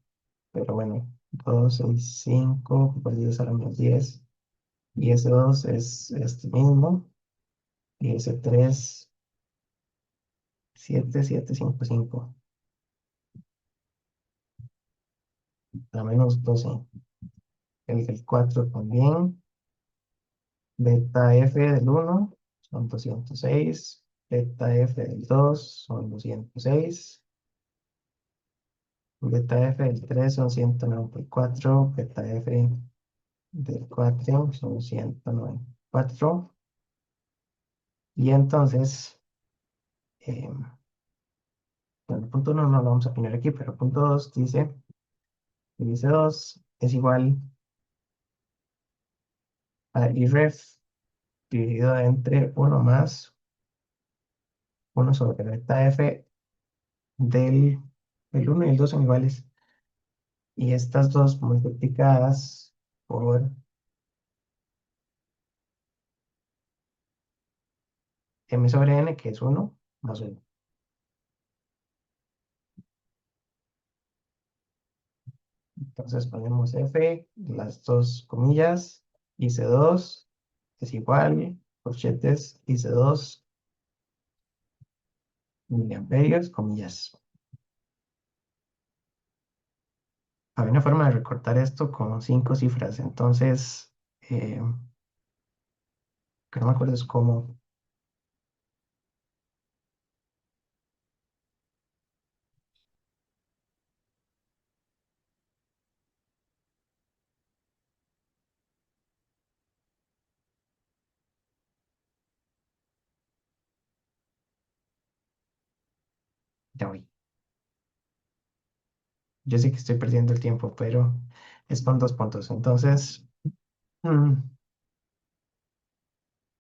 pero bueno, 265 por 10 a la menos 10. Y S2 es este mismo. Y S3, 7755 a la menos 12. El del 4 también. Beta F del 1 son 206. Beta F del 2 son 206. Beta F del 3 son 194. Beta F del 4 son 194. Y entonces, eh, bueno, el punto 1 no lo vamos a poner aquí, pero el punto 2 dice, que dice 2 es igual a IREF dividido entre 1 más 1 sobre beta F del el 1 y el 2 son iguales. Y estas dos multiplicadas por M sobre N, que es 1 más 1. Entonces ponemos F, las dos comillas, y C2 es igual, corchetes, y C2 miliamperios, comillas. Había una forma de recortar esto con 5 cifras, entonces, que no me acuerdo es cómo. Ya voy. Yo sé que estoy perdiendo el tiempo, pero es con 2 puntos. Entonces, mm,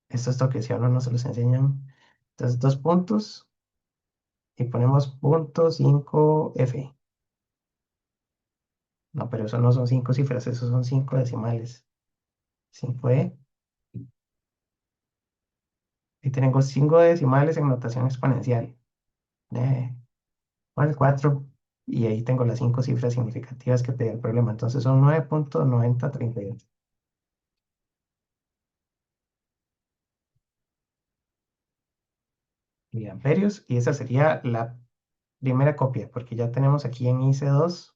estos toques si a uno no se los enseñan. Entonces, 2 puntos y ponemos punto 5F. No, pero eso no son 5 cifras, esos son 5 decimales. 5E. Y tenemos 5 decimales en notación exponencial. Eh, ¿Cuál? 4. Y ahí tengo las 5 cifras significativas que pedía el problema. Entonces son 9.9038. miliamperios y esa sería la primera copia, porque ya tenemos aquí en IC2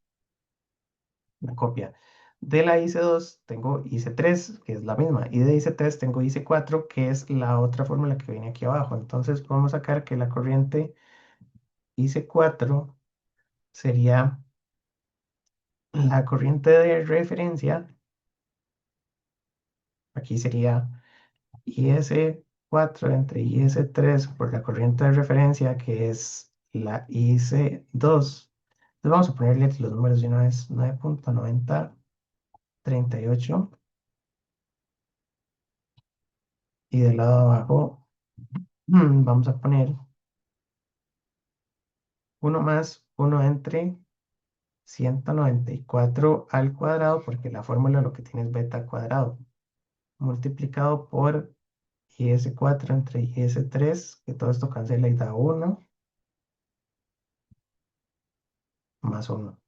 la copia. De la IC2 tengo IC3, que es la misma, y de IC3 tengo IC4, que es la otra fórmula que viene aquí abajo. Entonces podemos sacar que la corriente IC4 sería la corriente de referencia, aquí sería IS4 entre IS3 por la corriente de referencia que es la IC2. Entonces vamos a ponerle los números de una vez, 9.9038 y del lado de abajo vamos a poner uno más uno entre 194 al cuadrado porque la fórmula lo que tiene es beta al cuadrado multiplicado por IS4 entre IS3 que todo esto cancela y da uno más uno.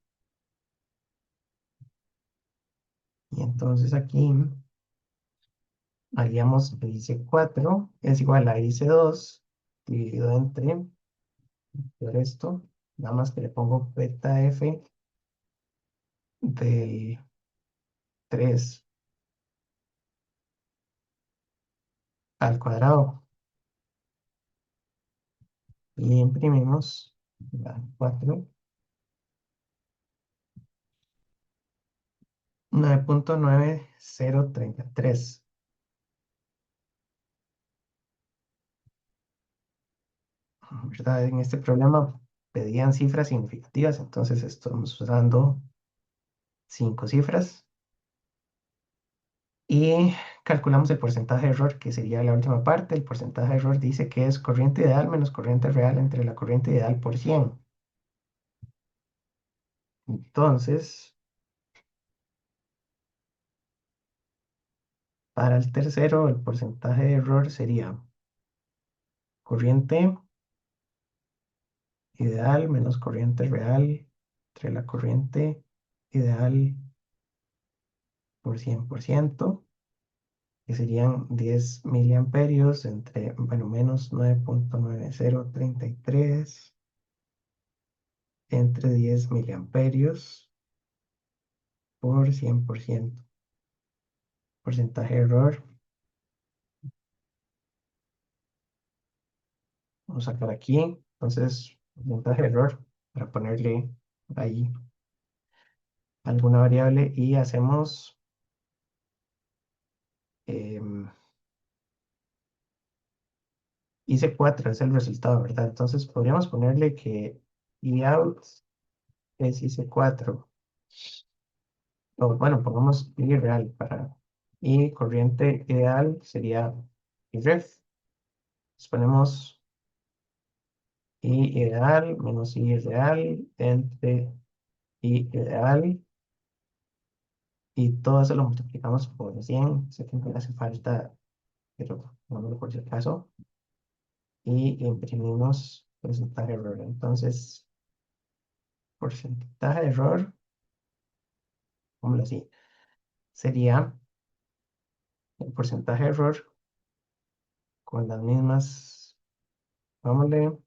Y entonces aquí haríamos IC4 es igual a IC2 dividido entre por esto, nada más que le pongo beta F del 3 al cuadrado y imprimimos la 4, 9.9033. ¿Verdad? En este problema pedían cifras significativas, entonces estamos usando 5 cifras y calculamos el porcentaje de error, que sería la última parte. El porcentaje de error dice que es corriente ideal menos corriente real entre la corriente ideal por 100. Entonces, para el tercero, el porcentaje de error sería corriente ideal menos corriente real entre la corriente ideal por 100%, que serían 10 miliamperios entre, bueno, menos 9.9033 entre 10 miliamperios por 100%. Porcentaje de error, vamos a sacar aquí, entonces, porcentaje de error para ponerle ahí alguna variable y hacemos em, hice 4 es el resultado, ¿verdad? Entonces podríamos ponerle que out es hice 4 o bueno, pongamos I real para, y corriente ideal sería IREF. Entonces ponemos I ideal menos I real entre I ideal y todo eso lo multiplicamos por 100. Sé que no me hace falta, pero pongámoslo por si acaso. Y imprimimos porcentaje de error. Entonces, porcentaje de error, pongámoslo así, sería el porcentaje de error con las mismas, vámonos,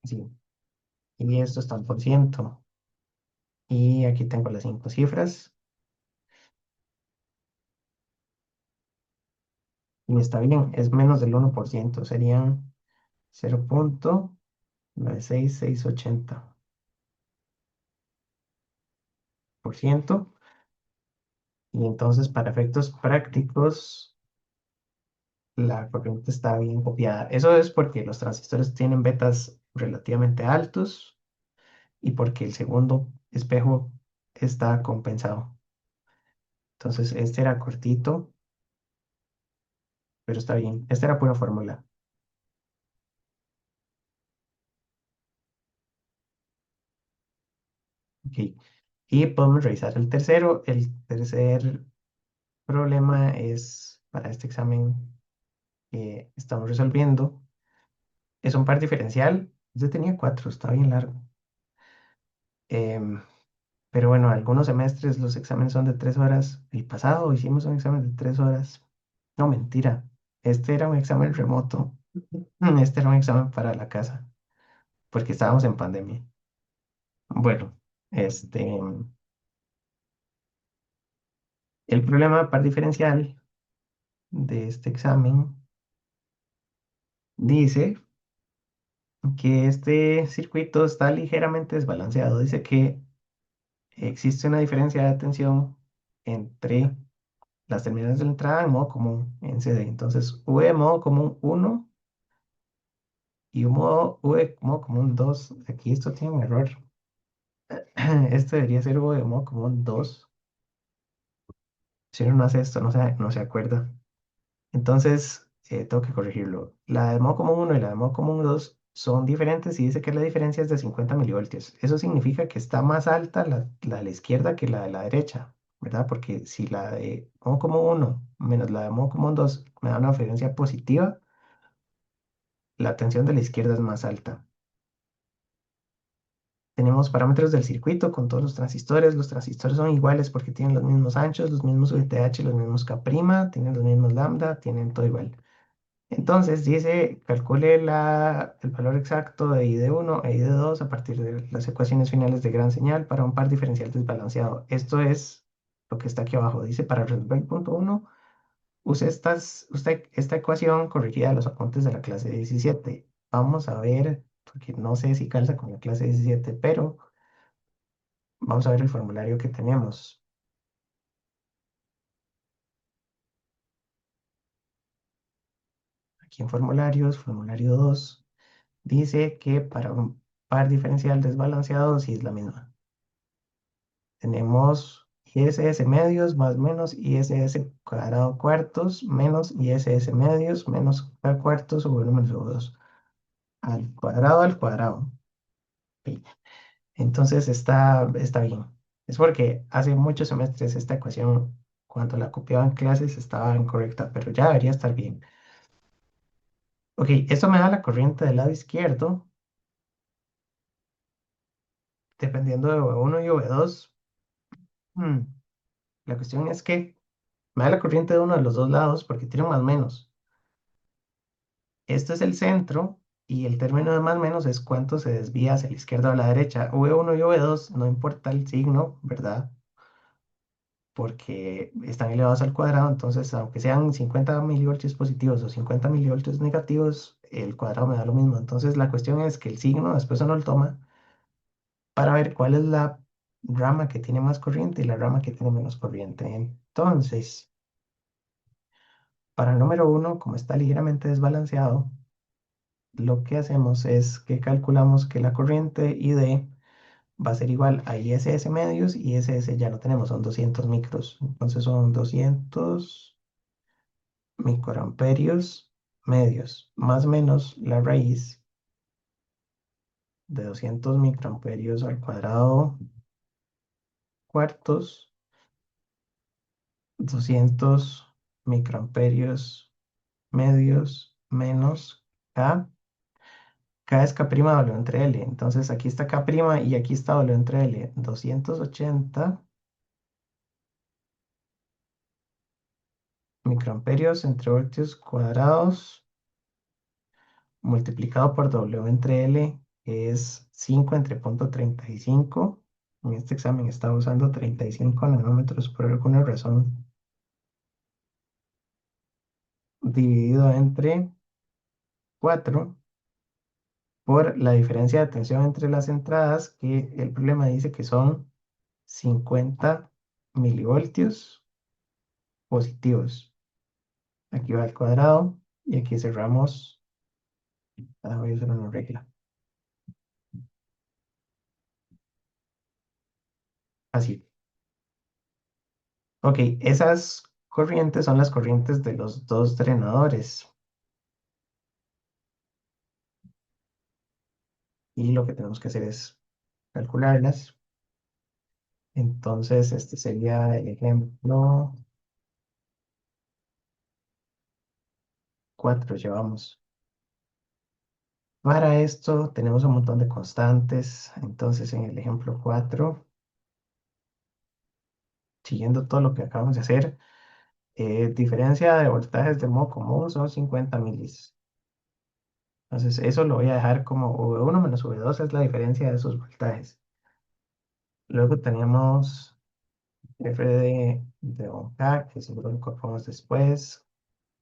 sí, y esto está en por ciento. Y aquí tengo las 5 cifras. Y está bien, es menos del 1%, serían 0.96680%. Y entonces, para efectos prácticos, la corriente está bien copiada. Eso es porque los transistores tienen betas relativamente altos y porque el segundo espejo está compensado. Entonces, este era cortito, pero está bien. Esta era pura fórmula. Ok. Y podemos revisar el tercero. El tercer problema es para este examen que estamos resolviendo. Es un par diferencial. Yo tenía 4, está bien largo. Em, pero bueno, algunos semestres los exámenes son de 3 horas. El pasado hicimos un examen de 3 horas. No, mentira. Este era un examen remoto. Este era un examen para la casa, porque estábamos en pandemia. Bueno, este, el problema par diferencial de este examen dice que este circuito está ligeramente desbalanceado. Dice que existe una diferencia de tensión entre las terminales de la entrada en modo común en CD. Entonces, V de modo común 1 y V modo común 2. Aquí esto tiene un error. Este debería ser V de modo común 2. Si uno no hace esto, no se acuerda. Entonces, tengo que corregirlo. La de modo común 1 y la de modo común 2 son diferentes y dice que la diferencia es de 50 milivoltios. Eso significa que está más alta la de la izquierda que la de la derecha, ¿verdad? Porque si la de modo común 1 menos la de modo común 2 me da una diferencia positiva, la tensión de la izquierda es más alta. Tenemos parámetros del circuito con todos los transistores. Los transistores son iguales porque tienen los mismos anchos, los mismos VTH, los mismos K', tienen los mismos lambda, tienen todo igual. Entonces dice, calcule el valor exacto de I de 1 e I de 2 a partir de las ecuaciones finales de gran señal para un par diferencial desbalanceado. Esto es lo que está aquí abajo. Dice, para resolver el punto 1, use esta ecuación corregida de los apuntes de la clase 17. Vamos a ver, porque no sé si calza con la clase 17, pero vamos a ver el formulario que tenemos. Aquí en formularios, formulario 2, dice que para un par diferencial desbalanceado sí es la misma. Tenemos ISS medios más menos ISS cuadrado cuartos menos ISS medios menos K cuartos sobre número 2 al cuadrado. Ok. Entonces está bien. Es porque hace muchos semestres esta ecuación, cuando la copiaba en clases, estaba incorrecta, pero ya debería estar bien. Ok, esto me da la corriente del lado izquierdo, dependiendo de V1 y V2. Hmm, La cuestión es que me da la corriente de uno de los dos lados porque tiene más menos. Esto es el centro y el término de más menos es cuánto se desvía hacia la izquierda o a la derecha. V1 y V2 no importa el signo, ¿verdad? Porque están elevados al cuadrado, entonces aunque sean 50 milivoltios positivos o 50 milivoltios negativos, el cuadrado me da lo mismo. Entonces la cuestión es que el signo después uno lo toma para ver cuál es la rama que tiene más corriente y la rama que tiene menos corriente. Entonces, para el número uno, como está ligeramente desbalanceado, lo que hacemos es que calculamos que la corriente ID va a ser igual a ISS medios y ISS ya lo tenemos, son 200 micros. Entonces son 200 microamperios medios, más o menos la raíz de 200 microamperios al cuadrado cuartos, 200 microamperios medios menos K. K es K' W entre L. Entonces aquí está K' y aquí está W entre L. 280 microamperios entre voltios cuadrados multiplicado por W entre L es 5 entre punto 35. En este examen estaba usando 35 nanómetros por alguna razón. Dividido entre 4 por la diferencia de tensión entre las entradas, que el problema dice que son 50 milivoltios positivos. Aquí va al cuadrado y aquí cerramos. Voy a usar una regla. Así. Ok, esas corrientes son las corrientes de los dos drenadores. Y lo que tenemos que hacer es calcularlas. Entonces, este sería el ejemplo 4 llevamos. Para esto tenemos un montón de constantes. Entonces, en el ejemplo 4, siguiendo todo lo que acabamos de hacer, Diferencia de voltajes de modo común son 50 milis. Entonces, eso lo voy a dejar como V1 menos V2 es la diferencia de esos voltajes. Luego tenemos F de 1K, que seguro lo incorporamos después.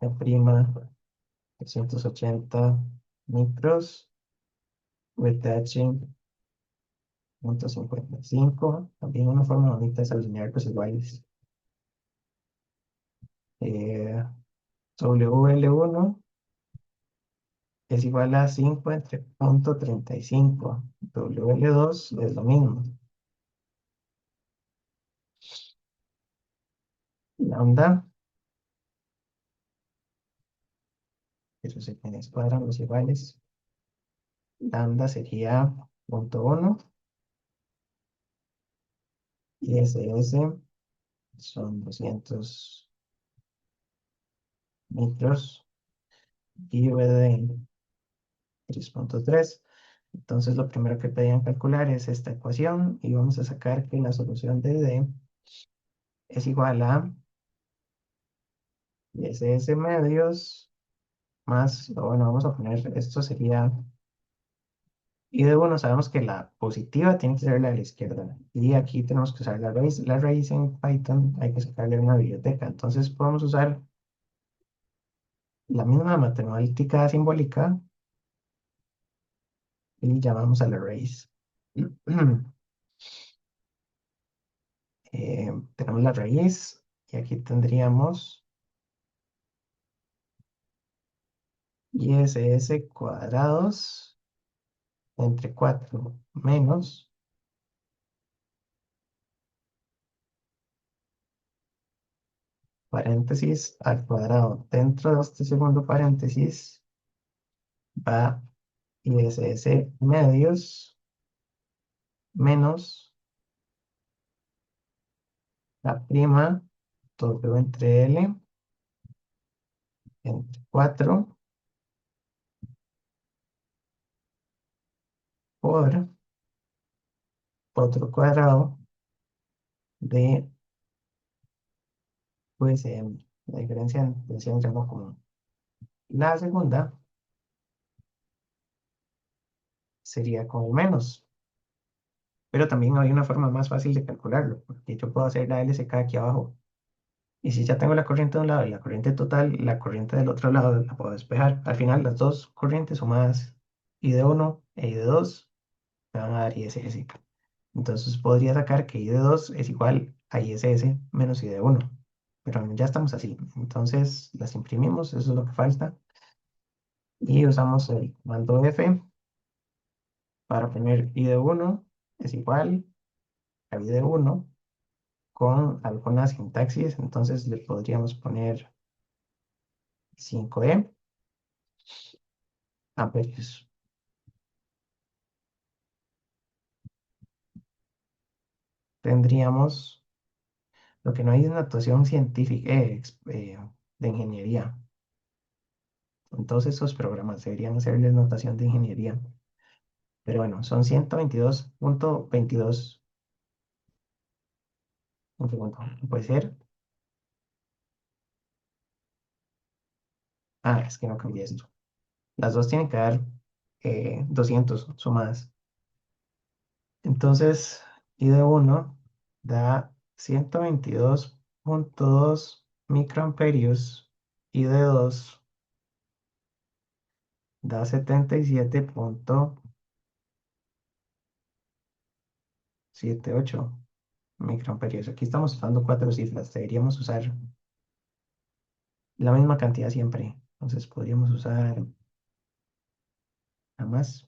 E prima 380 micros. VTH 0.55. También una forma bonita es alinear los iguales. Eh, WL1 es igual a 5 entre 0.35. WL2 es lo mismo. Lambda, eso se cuadran los iguales. Lambda sería 0.1 y SS son 200 micros y V de 3.3. Entonces lo primero que pedían calcular es esta ecuación y vamos a sacar que la solución de D es igual a SS medios más, o bueno, vamos a poner, esto sería, y de bueno, sabemos que la positiva tiene que ser la de la izquierda, y aquí tenemos que usar la raíz en Python, hay que sacarle una biblioteca, entonces podemos usar la misma matemática simbólica y llamamos a la raíz. Tenemos la raíz, y aquí tendríamos ISS cuadrados entre 4 menos paréntesis al cuadrado. Dentro de este segundo paréntesis va ISS medios menos la prima W entre L entre 4 por otro cuadrado de USM. La diferencia entre ambos común. La segunda sería con el menos, pero también hay una forma más fácil de calcularlo, porque yo puedo hacer la LSK aquí abajo. Y si ya tengo la corriente de un lado y la corriente total, la corriente del otro lado la puedo despejar. Al final, las dos corrientes sumadas, I de 1 e I de 2, me van a dar ISS. Entonces podría sacar que I de 2 es igual a ISS menos I de 1. Pero ya estamos así. Entonces las imprimimos, eso es lo que falta. Y usamos el comando F para poner I de 1 es igual a I de 1 con alguna sintaxis. Entonces le podríamos poner 5E amperios. Tendríamos, lo que no hay es notación científica, de ingeniería. En todos esos programas deberían hacerles notación de ingeniería. Pero bueno, son 122.22. Un segundo, ¿no puede ser? Ah, es que no cambié esto. Las dos tienen que dar 200 sumadas. Entonces, I de 1 da 122.2 microamperios. I de 2 da 77.78 microamperios. Aquí estamos usando cuatro cifras. Deberíamos usar la misma cantidad siempre. Entonces podríamos usar nada más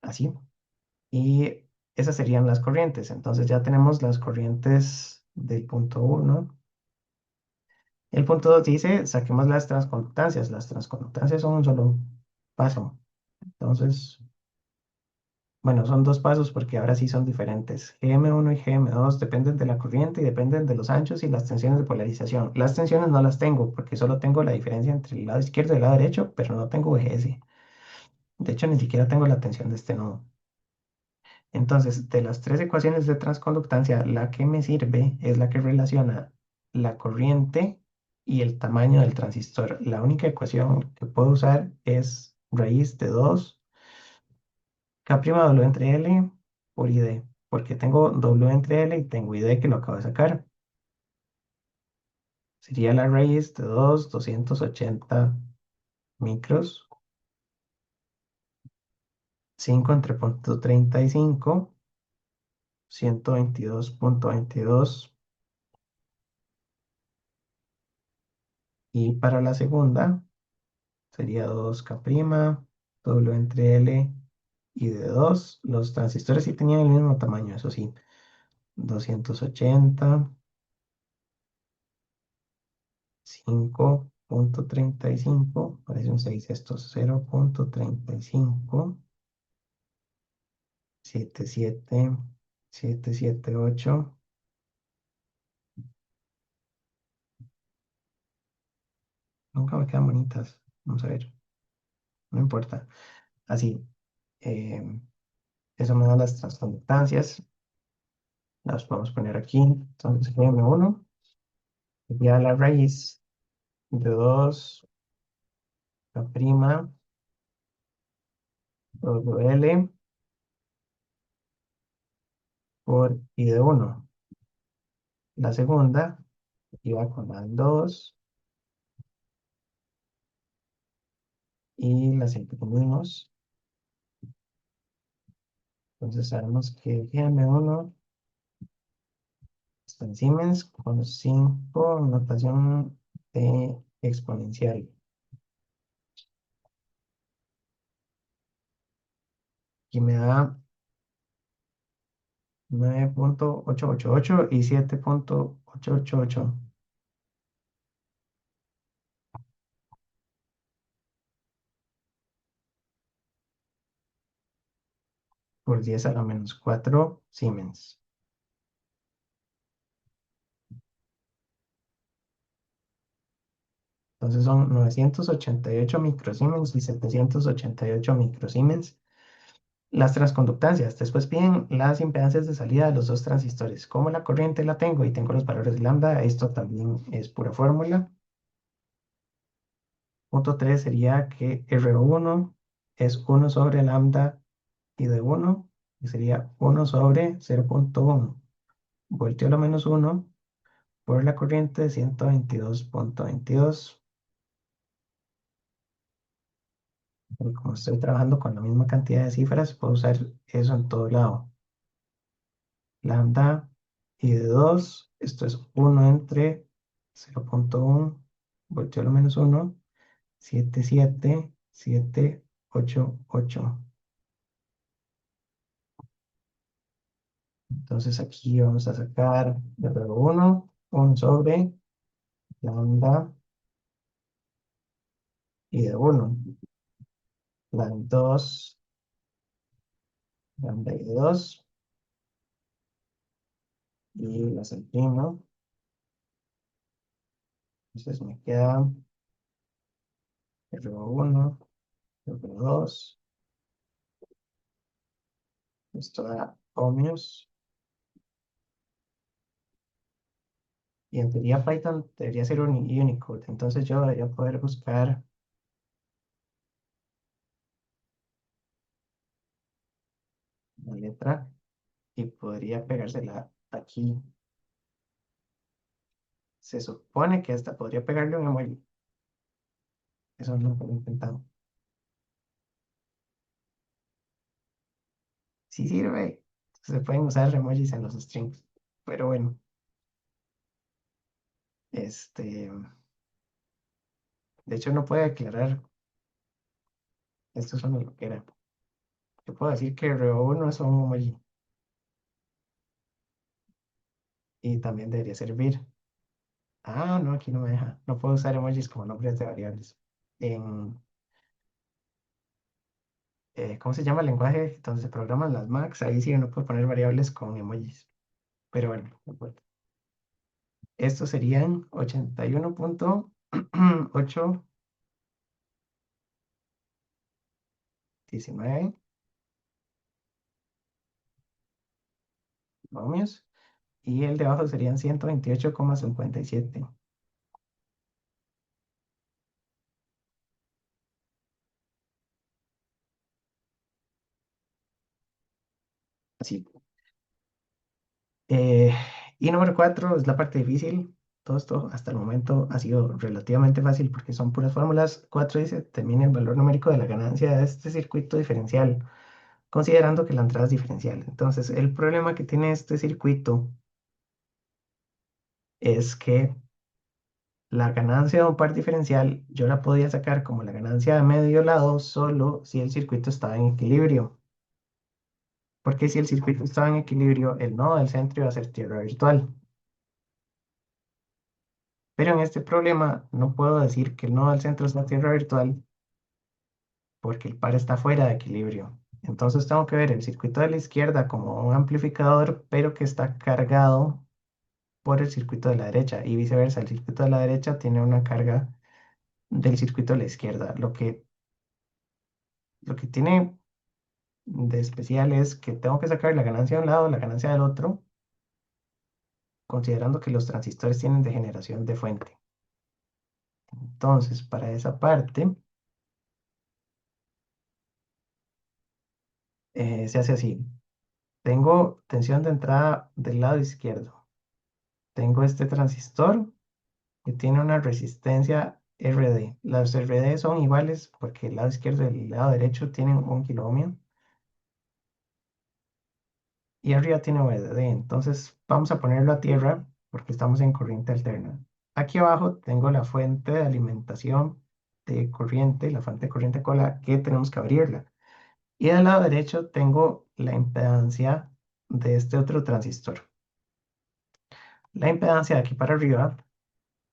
así. Y esas serían las corrientes. Entonces ya tenemos las corrientes del punto uno. El punto 2 dice, saquemos las transconductancias. Las transconductancias son un solo paso. Entonces, bueno, son dos pasos porque ahora sí son diferentes. GM1 y GM2 dependen de la corriente y dependen de los anchos y las tensiones de polarización. Las tensiones no las tengo porque solo tengo la diferencia entre el lado izquierdo y el lado derecho, pero no tengo VGS. De hecho, ni siquiera tengo la tensión de este nodo. Entonces, de las tres ecuaciones de transconductancia, la que me sirve es la que relaciona la corriente y el tamaño del transistor. La única ecuación que puedo usar es raíz de 2 K' W entre L por ID, porque tengo W entre L y tengo ID que lo acabo de sacar. Sería la raíz de 280 micros, 5 entre punto 35, 122,22. Y para la segunda sería 2K', W entre L y de 2. Los transistores sí tenían el mismo tamaño, eso sí. 280, 5,35, parece un 6 esto, 0,35, 77, 778. Nunca me quedan bonitas. Vamos a ver, no importa. Así, eh, eso me da las transconductancias. Las podemos poner aquí. Entonces, M1 sería la raíz de 2 K' WL por I de 1. La segunda iba con la 2 y las imprimimos. Entonces sabemos que M1 está en Siemens con 5 notación de exponencial. Y me da 9,888 y 7,888 por 10 a la menos 4 Siemens. Entonces son 988 microsiemens y 788 microsiemens las transconductancias. Después piden las impedancias de salida de los dos transistores. Como la corriente la tengo y tengo los valores de lambda, esto también es pura fórmula. Punto 3 sería que R1 es 1 sobre lambda y de 1, y sería 1 sobre 0,1. Volteo a lo menos 1 por la corriente de 122,22. Y como estoy trabajando con la misma cantidad de cifras, puedo usar eso en todo lado. Lambda y de 2, esto es 1 entre 0,1, volteo a lo menos 1, 77,788. Entonces aquí vamos a sacar de luego 1 sobre lambda y de 1, la 2, lambda y de 2, y las imprimo. Entonces me queda R1, R2, esto da ohmios. Y en teoría Python debería ser un Unicode. Entonces yo debería poder buscar la letra y podría pegársela aquí. Se supone que hasta podría pegarle un emoji. Eso no lo he intentado. Sí sirve. Se pueden usar emojis en los strings. Pero bueno, este, de hecho no puede aclarar. Esto es una loquera. Yo puedo decir que RO1 es un emoji y también debería servir. Ah, no, aquí no me deja. No puedo usar emojis como nombres de variables. En, ¿Cómo se llama el lenguaje donde se programan las Macs? Ahí sí uno puede poner variables con emojis. Pero bueno, no importa. Estos serían 81,819 ohmios y el de abajo serían 128,57. Así. Eh, y número 4 es la parte difícil. Todo esto hasta el momento ha sido relativamente fácil porque son puras fórmulas. 4 dice, determine el valor numérico de la ganancia de este circuito diferencial, considerando que la entrada es diferencial. Entonces, el problema que tiene este circuito es que la ganancia de un par diferencial yo la podía sacar como la ganancia de medio lado solo si el circuito estaba en equilibrio. Porque si el circuito estaba en equilibrio, el nodo del centro iba a ser tierra virtual. Pero en este problema no puedo decir que el nodo del centro es la tierra virtual porque el par está fuera de equilibrio. Entonces tengo que ver el circuito de la izquierda como un amplificador, pero que está cargado por el circuito de la derecha y viceversa. El circuito de la derecha tiene una carga del circuito de la izquierda. Lo que tiene de especial es que tengo que sacar la ganancia de un lado, la ganancia del otro, considerando que los transistores tienen degeneración de fuente. Entonces, para esa parte, se hace así. Tengo tensión de entrada del lado izquierdo. Tengo este transistor que tiene una resistencia RD. Las RD son iguales porque el lado izquierdo y el lado derecho tienen 1 kilo ohmio y arriba tiene VDD. Entonces vamos a ponerlo a tierra porque estamos en corriente alterna. Aquí abajo tengo la fuente de alimentación de corriente, la fuente de corriente cola que tenemos que abrirla. Y del lado derecho tengo la impedancia de este otro transistor. La impedancia de aquí para arriba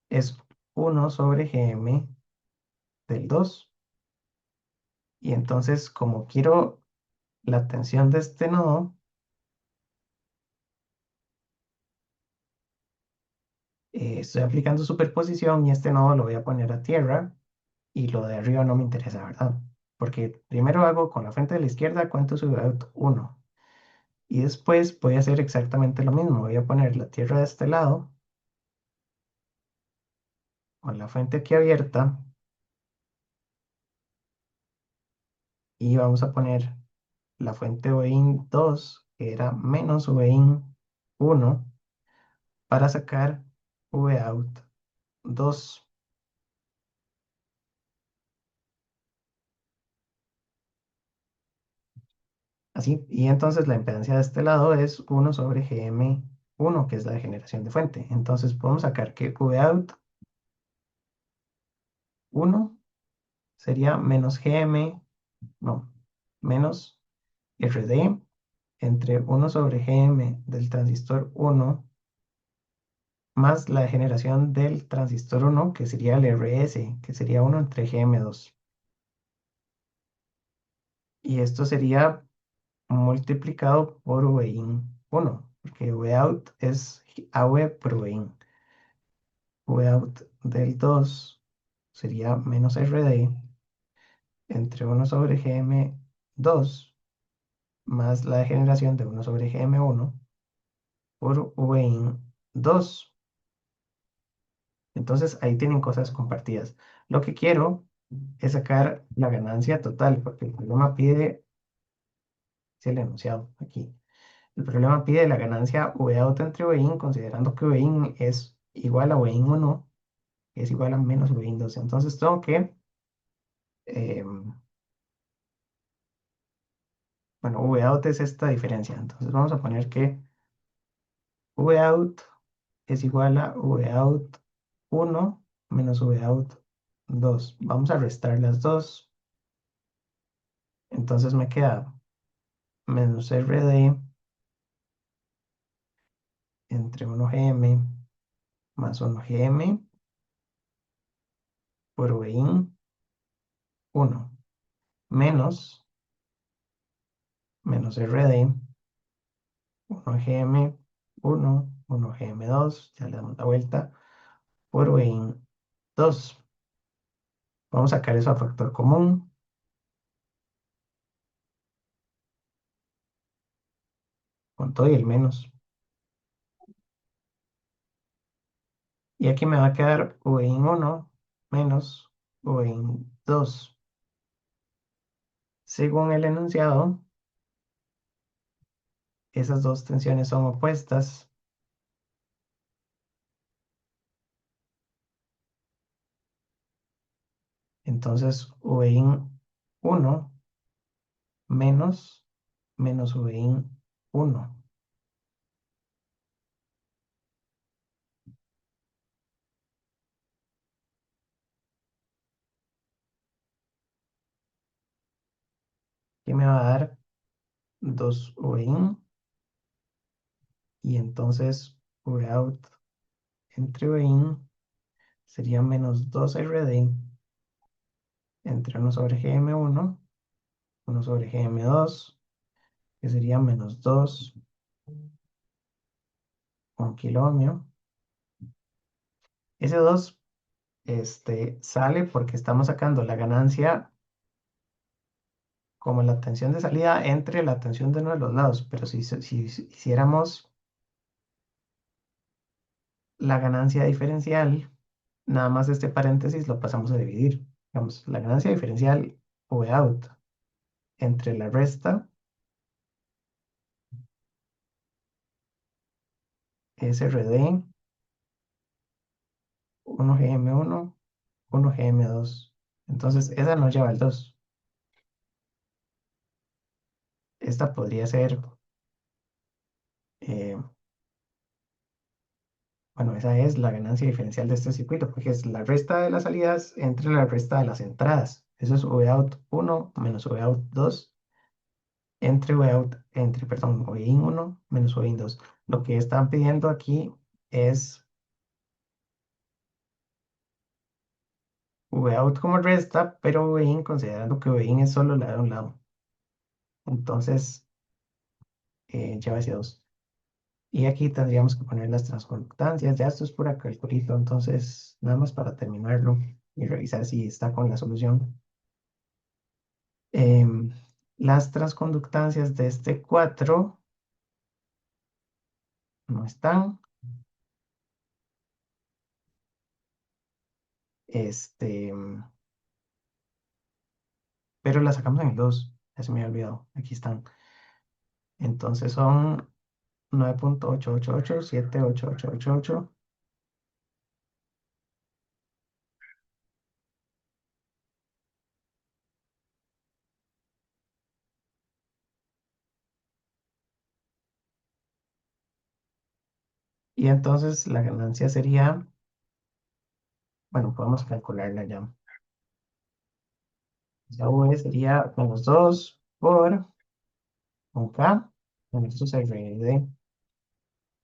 es 1/Gm del 2. Y entonces, como quiero la tensión de este nodo, estoy aplicando superposición y este nodo lo voy a poner a tierra y lo de arriba no me interesa, ¿verdad? Porque primero hago con la fuente de la izquierda, cuento su out 1. Y después voy a hacer exactamente lo mismo. Voy a poner la tierra de este lado con la fuente aquí abierta y vamos a poner la fuente Vin 2, que era menos Vin 1, para sacar Vout 2. Así, y entonces la impedancia de este lado es 1/Gm1, que es la degeneración de fuente. Entonces podemos sacar que Vout 1 sería menos Gm, no, menos RD entre 1/Gm del transistor 1 más la degeneración del transistor 1, que sería el RS, que sería 1/Gm2. Y esto sería multiplicado por Vin 1, porque Vout es AV por Vin. Vout del 2 sería menos RD entre 1/Gm2 más la degeneración de 1/Gm1 por Vin 2. Entonces ahí tienen cosas compartidas. Lo que quiero es sacar la ganancia total, porque el problema pide, es el enunciado aquí. El problema pide la ganancia Vout entre Vin, considerando que Vin es igual a Vin 1, que es igual a menos Vin 2. Entonces tengo que, bueno, Vout es esta diferencia. Entonces vamos a poner que Vout es igual a Vout 1 menos Vout 2. Vamos a restar las dos. Entonces me queda menos RD entre 1 Gm más 1 Gm por Vin 1 menos RD 1 Gm 1, 1 Gm 2, ya le damos la vuelta, por Vin 2. Vamos a sacar eso a factor común con todo y el menos. Y aquí me va a quedar VIN 1 menos VIN 2. Según el enunciado, esas dos tensiones son opuestas. Entonces, VIN 1 menos VIN 1. Que me va a dar 2 VIN. Y entonces Vout entre VIN sería menos 2 RD entre 1/GM1, 1/GM2, que sería menos 2 un kiloohmio. Ese 2 sale porque estamos sacando la ganancia como la tensión de salida entre la tensión de uno de los lados. Pero si hiciéramos la ganancia diferencial, nada más este paréntesis lo pasamos a dividir. Digamos, la ganancia diferencial Vout entre la resta SRD 1GM1, 1GM2. Entonces, esa no lleva el 2. Esta podría ser, eh, bueno, esa es la ganancia diferencial de este circuito, porque es la resta de las salidas entre la resta de las entradas. Eso es Vout 1 menos Vout 2 perdón, Vin 1 menos Vin 2. Lo que están pidiendo aquí es Vout como resta, pero Vin considerando que Vin es solo la de un lado. Entonces, lleva ese 2. Y aquí tendríamos que poner las transconductancias. Ya esto es pura calculito, entonces nada más para terminarlo y revisar si está con la solución. Em, las transconductancias de este 4 no están. Este, pero las sacamos en el 2. Ya se me había olvidado. Aquí están. Entonces son 9.888, 78888. Y entonces la ganancia sería, bueno, podemos calcularla ya. La V sería -2 por un K, bueno, esto se divide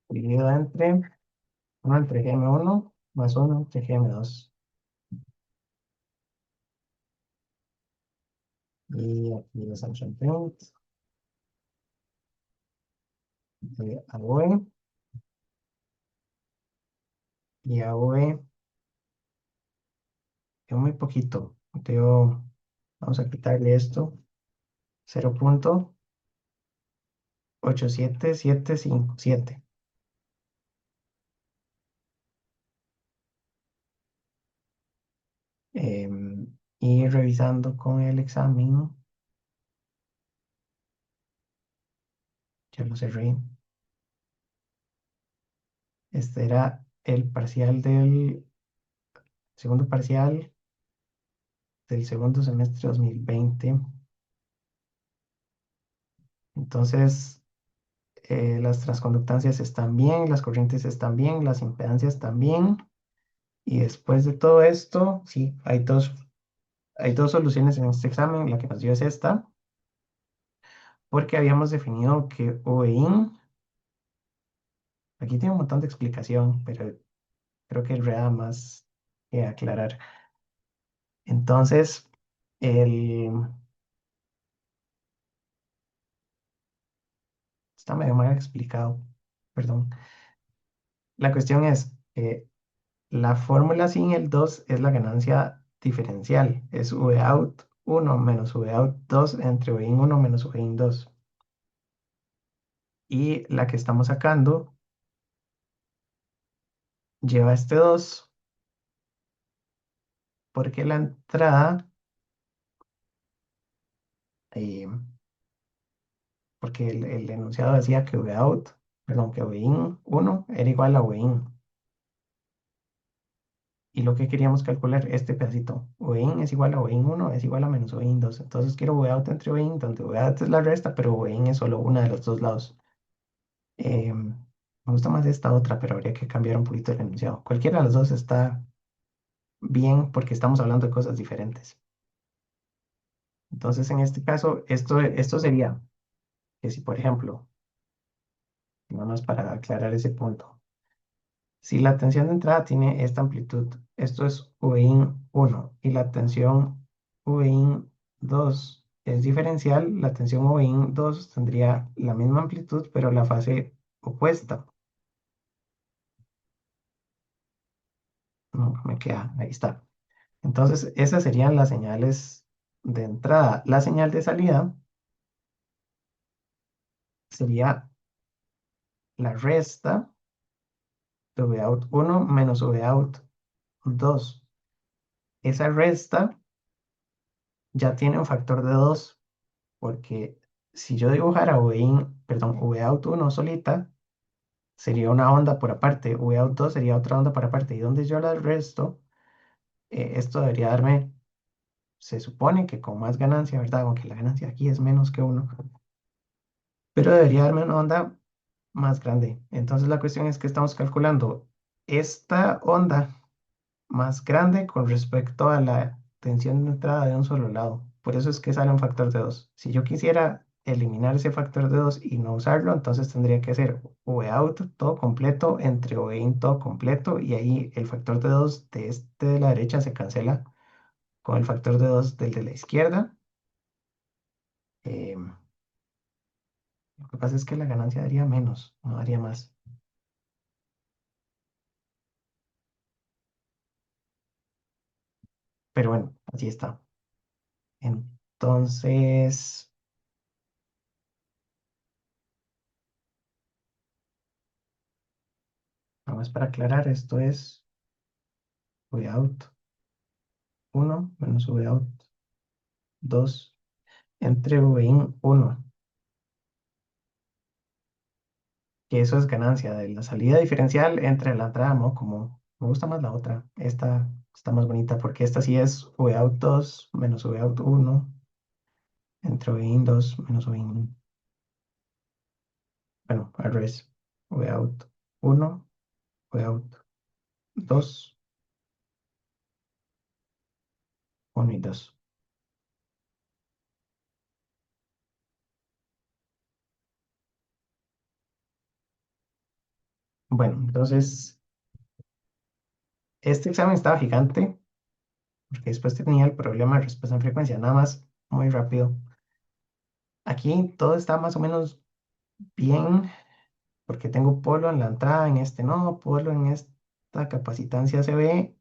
dividido entre 1/GM1 más 1/GM2. Y aquí los assumption print de AV y AV es muy poquito. Vamos a quitarle esto, 0.87757. Y revisando con el examen, ya lo cerré. Este era el parcial del segundo parcial del segundo semestre 2020. Entonces, las transconductancias están bien, las corrientes están bien, las impedancias también. Y después de todo esto, sí, hay dos soluciones en este examen. La que nos dio es esta, porque habíamos definido que OEIN, aquí tiene un montón de explicación, pero creo que reda más que aclarar. Entonces, el, está medio mal explicado, perdón. La cuestión es, la fórmula sin el 2 es la ganancia diferencial. Es Vout 1 menos Vout 2 entre Vin 1 menos Vin 2. Y la que estamos sacando lleva este 2 porque la entrada, eh, porque el enunciado decía que Vout, perdón, que Vin 1 era igual a Vin. Y lo que queríamos calcular, este pedacito, Vin es igual a Vin 1 es igual a menos Vin 2. Entonces quiero Vout entre Vin, donde Vout es la resta, pero Vin es solo una de los dos lados. Me gusta más esta otra, pero habría que cambiar un poquito el enunciado. Cualquiera de los dos está bien porque estamos hablando de cosas diferentes. Entonces, en este caso, esto sería que si, por ejemplo, nada más para aclarar ese punto, si la tensión de entrada tiene esta amplitud, esto es Vin 1 y la tensión Vin 2 es diferencial, la tensión Vin 2 tendría la misma amplitud, pero la fase opuesta. No, me queda, ahí está. Entonces, esas serían las señales de entrada. La señal de salida sería la resta de Vout 1 menos Vout 2. Esa resta ya tiene un factor de 2, porque si yo dibujara Vin, perdón, Vout 1 solita, sería una onda por aparte, Vout 2 sería otra onda por aparte, y donde yo la resto, esto debería darme, se supone que con más ganancia, ¿verdad? Aunque la ganancia aquí es menos que 1, pero debería darme una onda más grande. Entonces la cuestión es que estamos calculando esta onda más grande con respecto a la tensión de entrada de un solo lado. Por eso es que sale un factor de 2. Si yo quisiera eliminar ese factor de 2 y no usarlo, entonces tendría que hacer out todo completo entre in todo completo y ahí el factor de 2 de este de la derecha se cancela con el factor de 2 del de la izquierda. Lo que pasa es que la ganancia daría menos, no daría más. Pero bueno, así está. Entonces, nada más para aclarar, esto es out 1 menos out 2 entre in 1, que eso es ganancia de la salida diferencial entre la entrada, ¿no? Como me gusta más la otra, esta está más bonita porque esta sí es out 2 menos out 1 entre in 2 menos in, bueno, al revés, out 1, out 2, 1 y 2. Bueno, entonces, este examen estaba gigante porque después tenía el problema de respuesta en frecuencia, nada más, muy rápido. Aquí todo está más o menos bien, porque tengo polo en la entrada, en este no, polo en esta capacitancia se ve,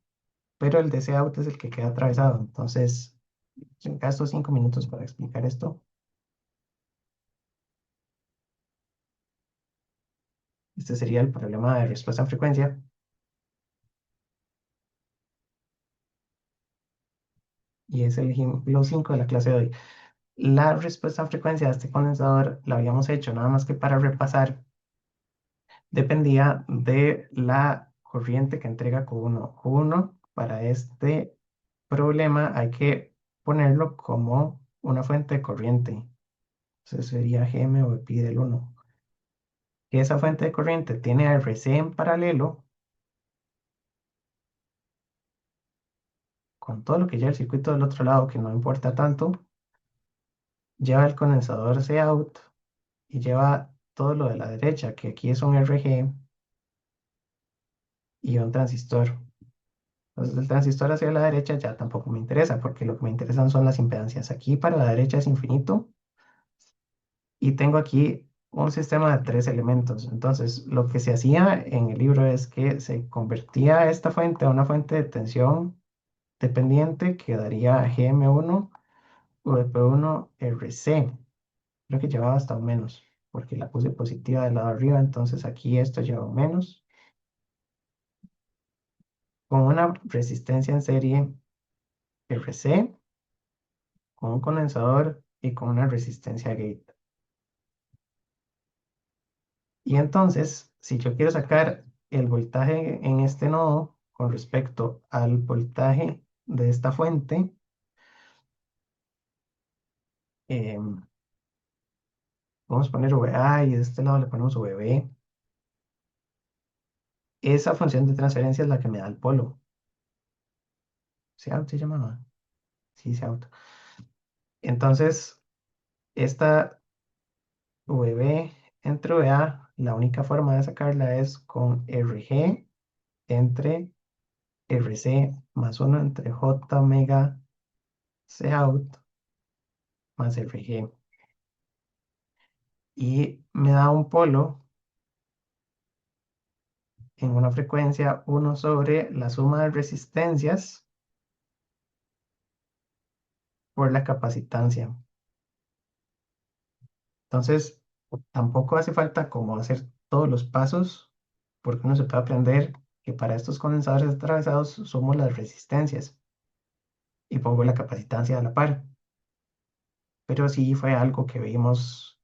pero el DC out es el que queda atravesado. Entonces, gasto 5 minutos para explicar esto. Este sería el problema de respuesta en frecuencia y es el ejemplo 5 de la clase de hoy. La respuesta en frecuencia de este condensador la habíamos hecho, nada más que para repasar, dependía de la corriente que entrega Q1. Q1 para este problema hay que ponerlo como una fuente de corriente. Entonces sería Gm o pi del 1. Que esa fuente de corriente tiene RC en paralelo con todo lo que lleva el circuito del otro lado, que no importa tanto, lleva el condensador Cout y lleva todo lo de la derecha, que aquí es un RG y un transistor. Entonces el transistor hacia la derecha ya tampoco me interesa, porque lo que me interesan son las impedancias. Aquí para la derecha es infinito y tengo aquí un sistema de 3 elementos. Entonces lo que se hacía en el libro es que se convertía esta fuente a una fuente de tensión dependiente que daría Gm1 Vp1 Rc. Creo que llevaba hasta un menos, porque la puse positiva del lado de arriba, entonces aquí esto lleva un menos. con una resistencia en serie RC, con un condensador y con una resistencia gate. Y entonces, si yo quiero sacar el voltaje en este nodo con respecto al voltaje de esta fuente, em, vamos a poner VA y de este lado le ponemos VB. Esa función de transferencia es la que me da el polo. ¿Se llamaba? Sí, se auto. Entonces, esta VB entre VA, la única forma de sacarla es con RG entre RC más 1 entre J omega C out más RG. Y me da un polo en una frecuencia 1 sobre la suma de resistencias por la capacitancia. Entonces, tampoco hace falta como hacer todos los pasos, porque uno se puede aprender que para estos condensadores atravesados sumo las resistencias y pongo la capacitancia a la par. Pero sí fue algo que vimos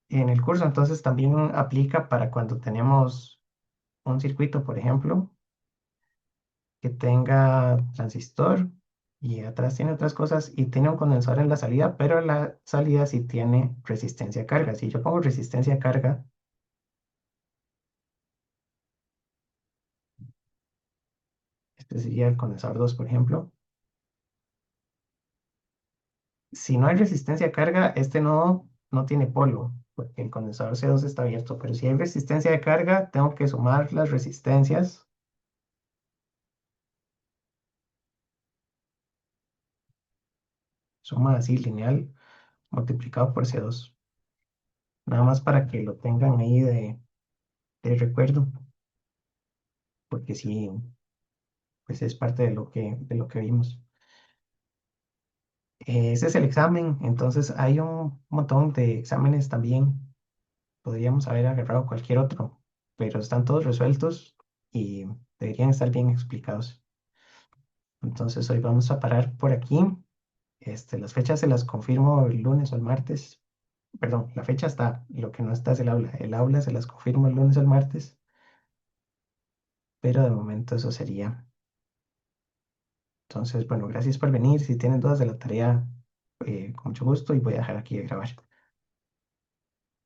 en el curso, entonces también aplica para cuando tenemos un circuito, por ejemplo, que tenga transistor y atrás tiene otras cosas y tiene un condensador en la salida, pero la salida sí tiene resistencia a carga. Si yo pongo resistencia a carga, este sería el condensador 2 por ejemplo. Si no hay resistencia a carga, este nodo no tiene polo, porque el condensador C2 está abierto, pero si hay resistencia de carga, tengo que sumar las resistencias, suma así lineal, multiplicado por C2. Nada más para que lo tengan ahí de recuerdo, porque sí, pues es parte de lo que vimos. Ese es el examen, entonces hay un montón de exámenes también. Podríamos haber agarrado cualquier otro, pero están todos resueltos y deberían estar bien explicados. Entonces hoy vamos a parar por aquí. Las fechas se las confirmo el lunes o el martes. Perdón, la fecha está, lo que no está es el aula. El aula se las confirmo el lunes o el martes, pero de momento eso sería. Entonces, bueno, gracias por venir. Si tienen dudas de la tarea, con mucho gusto y voy a dejar aquí de grabar.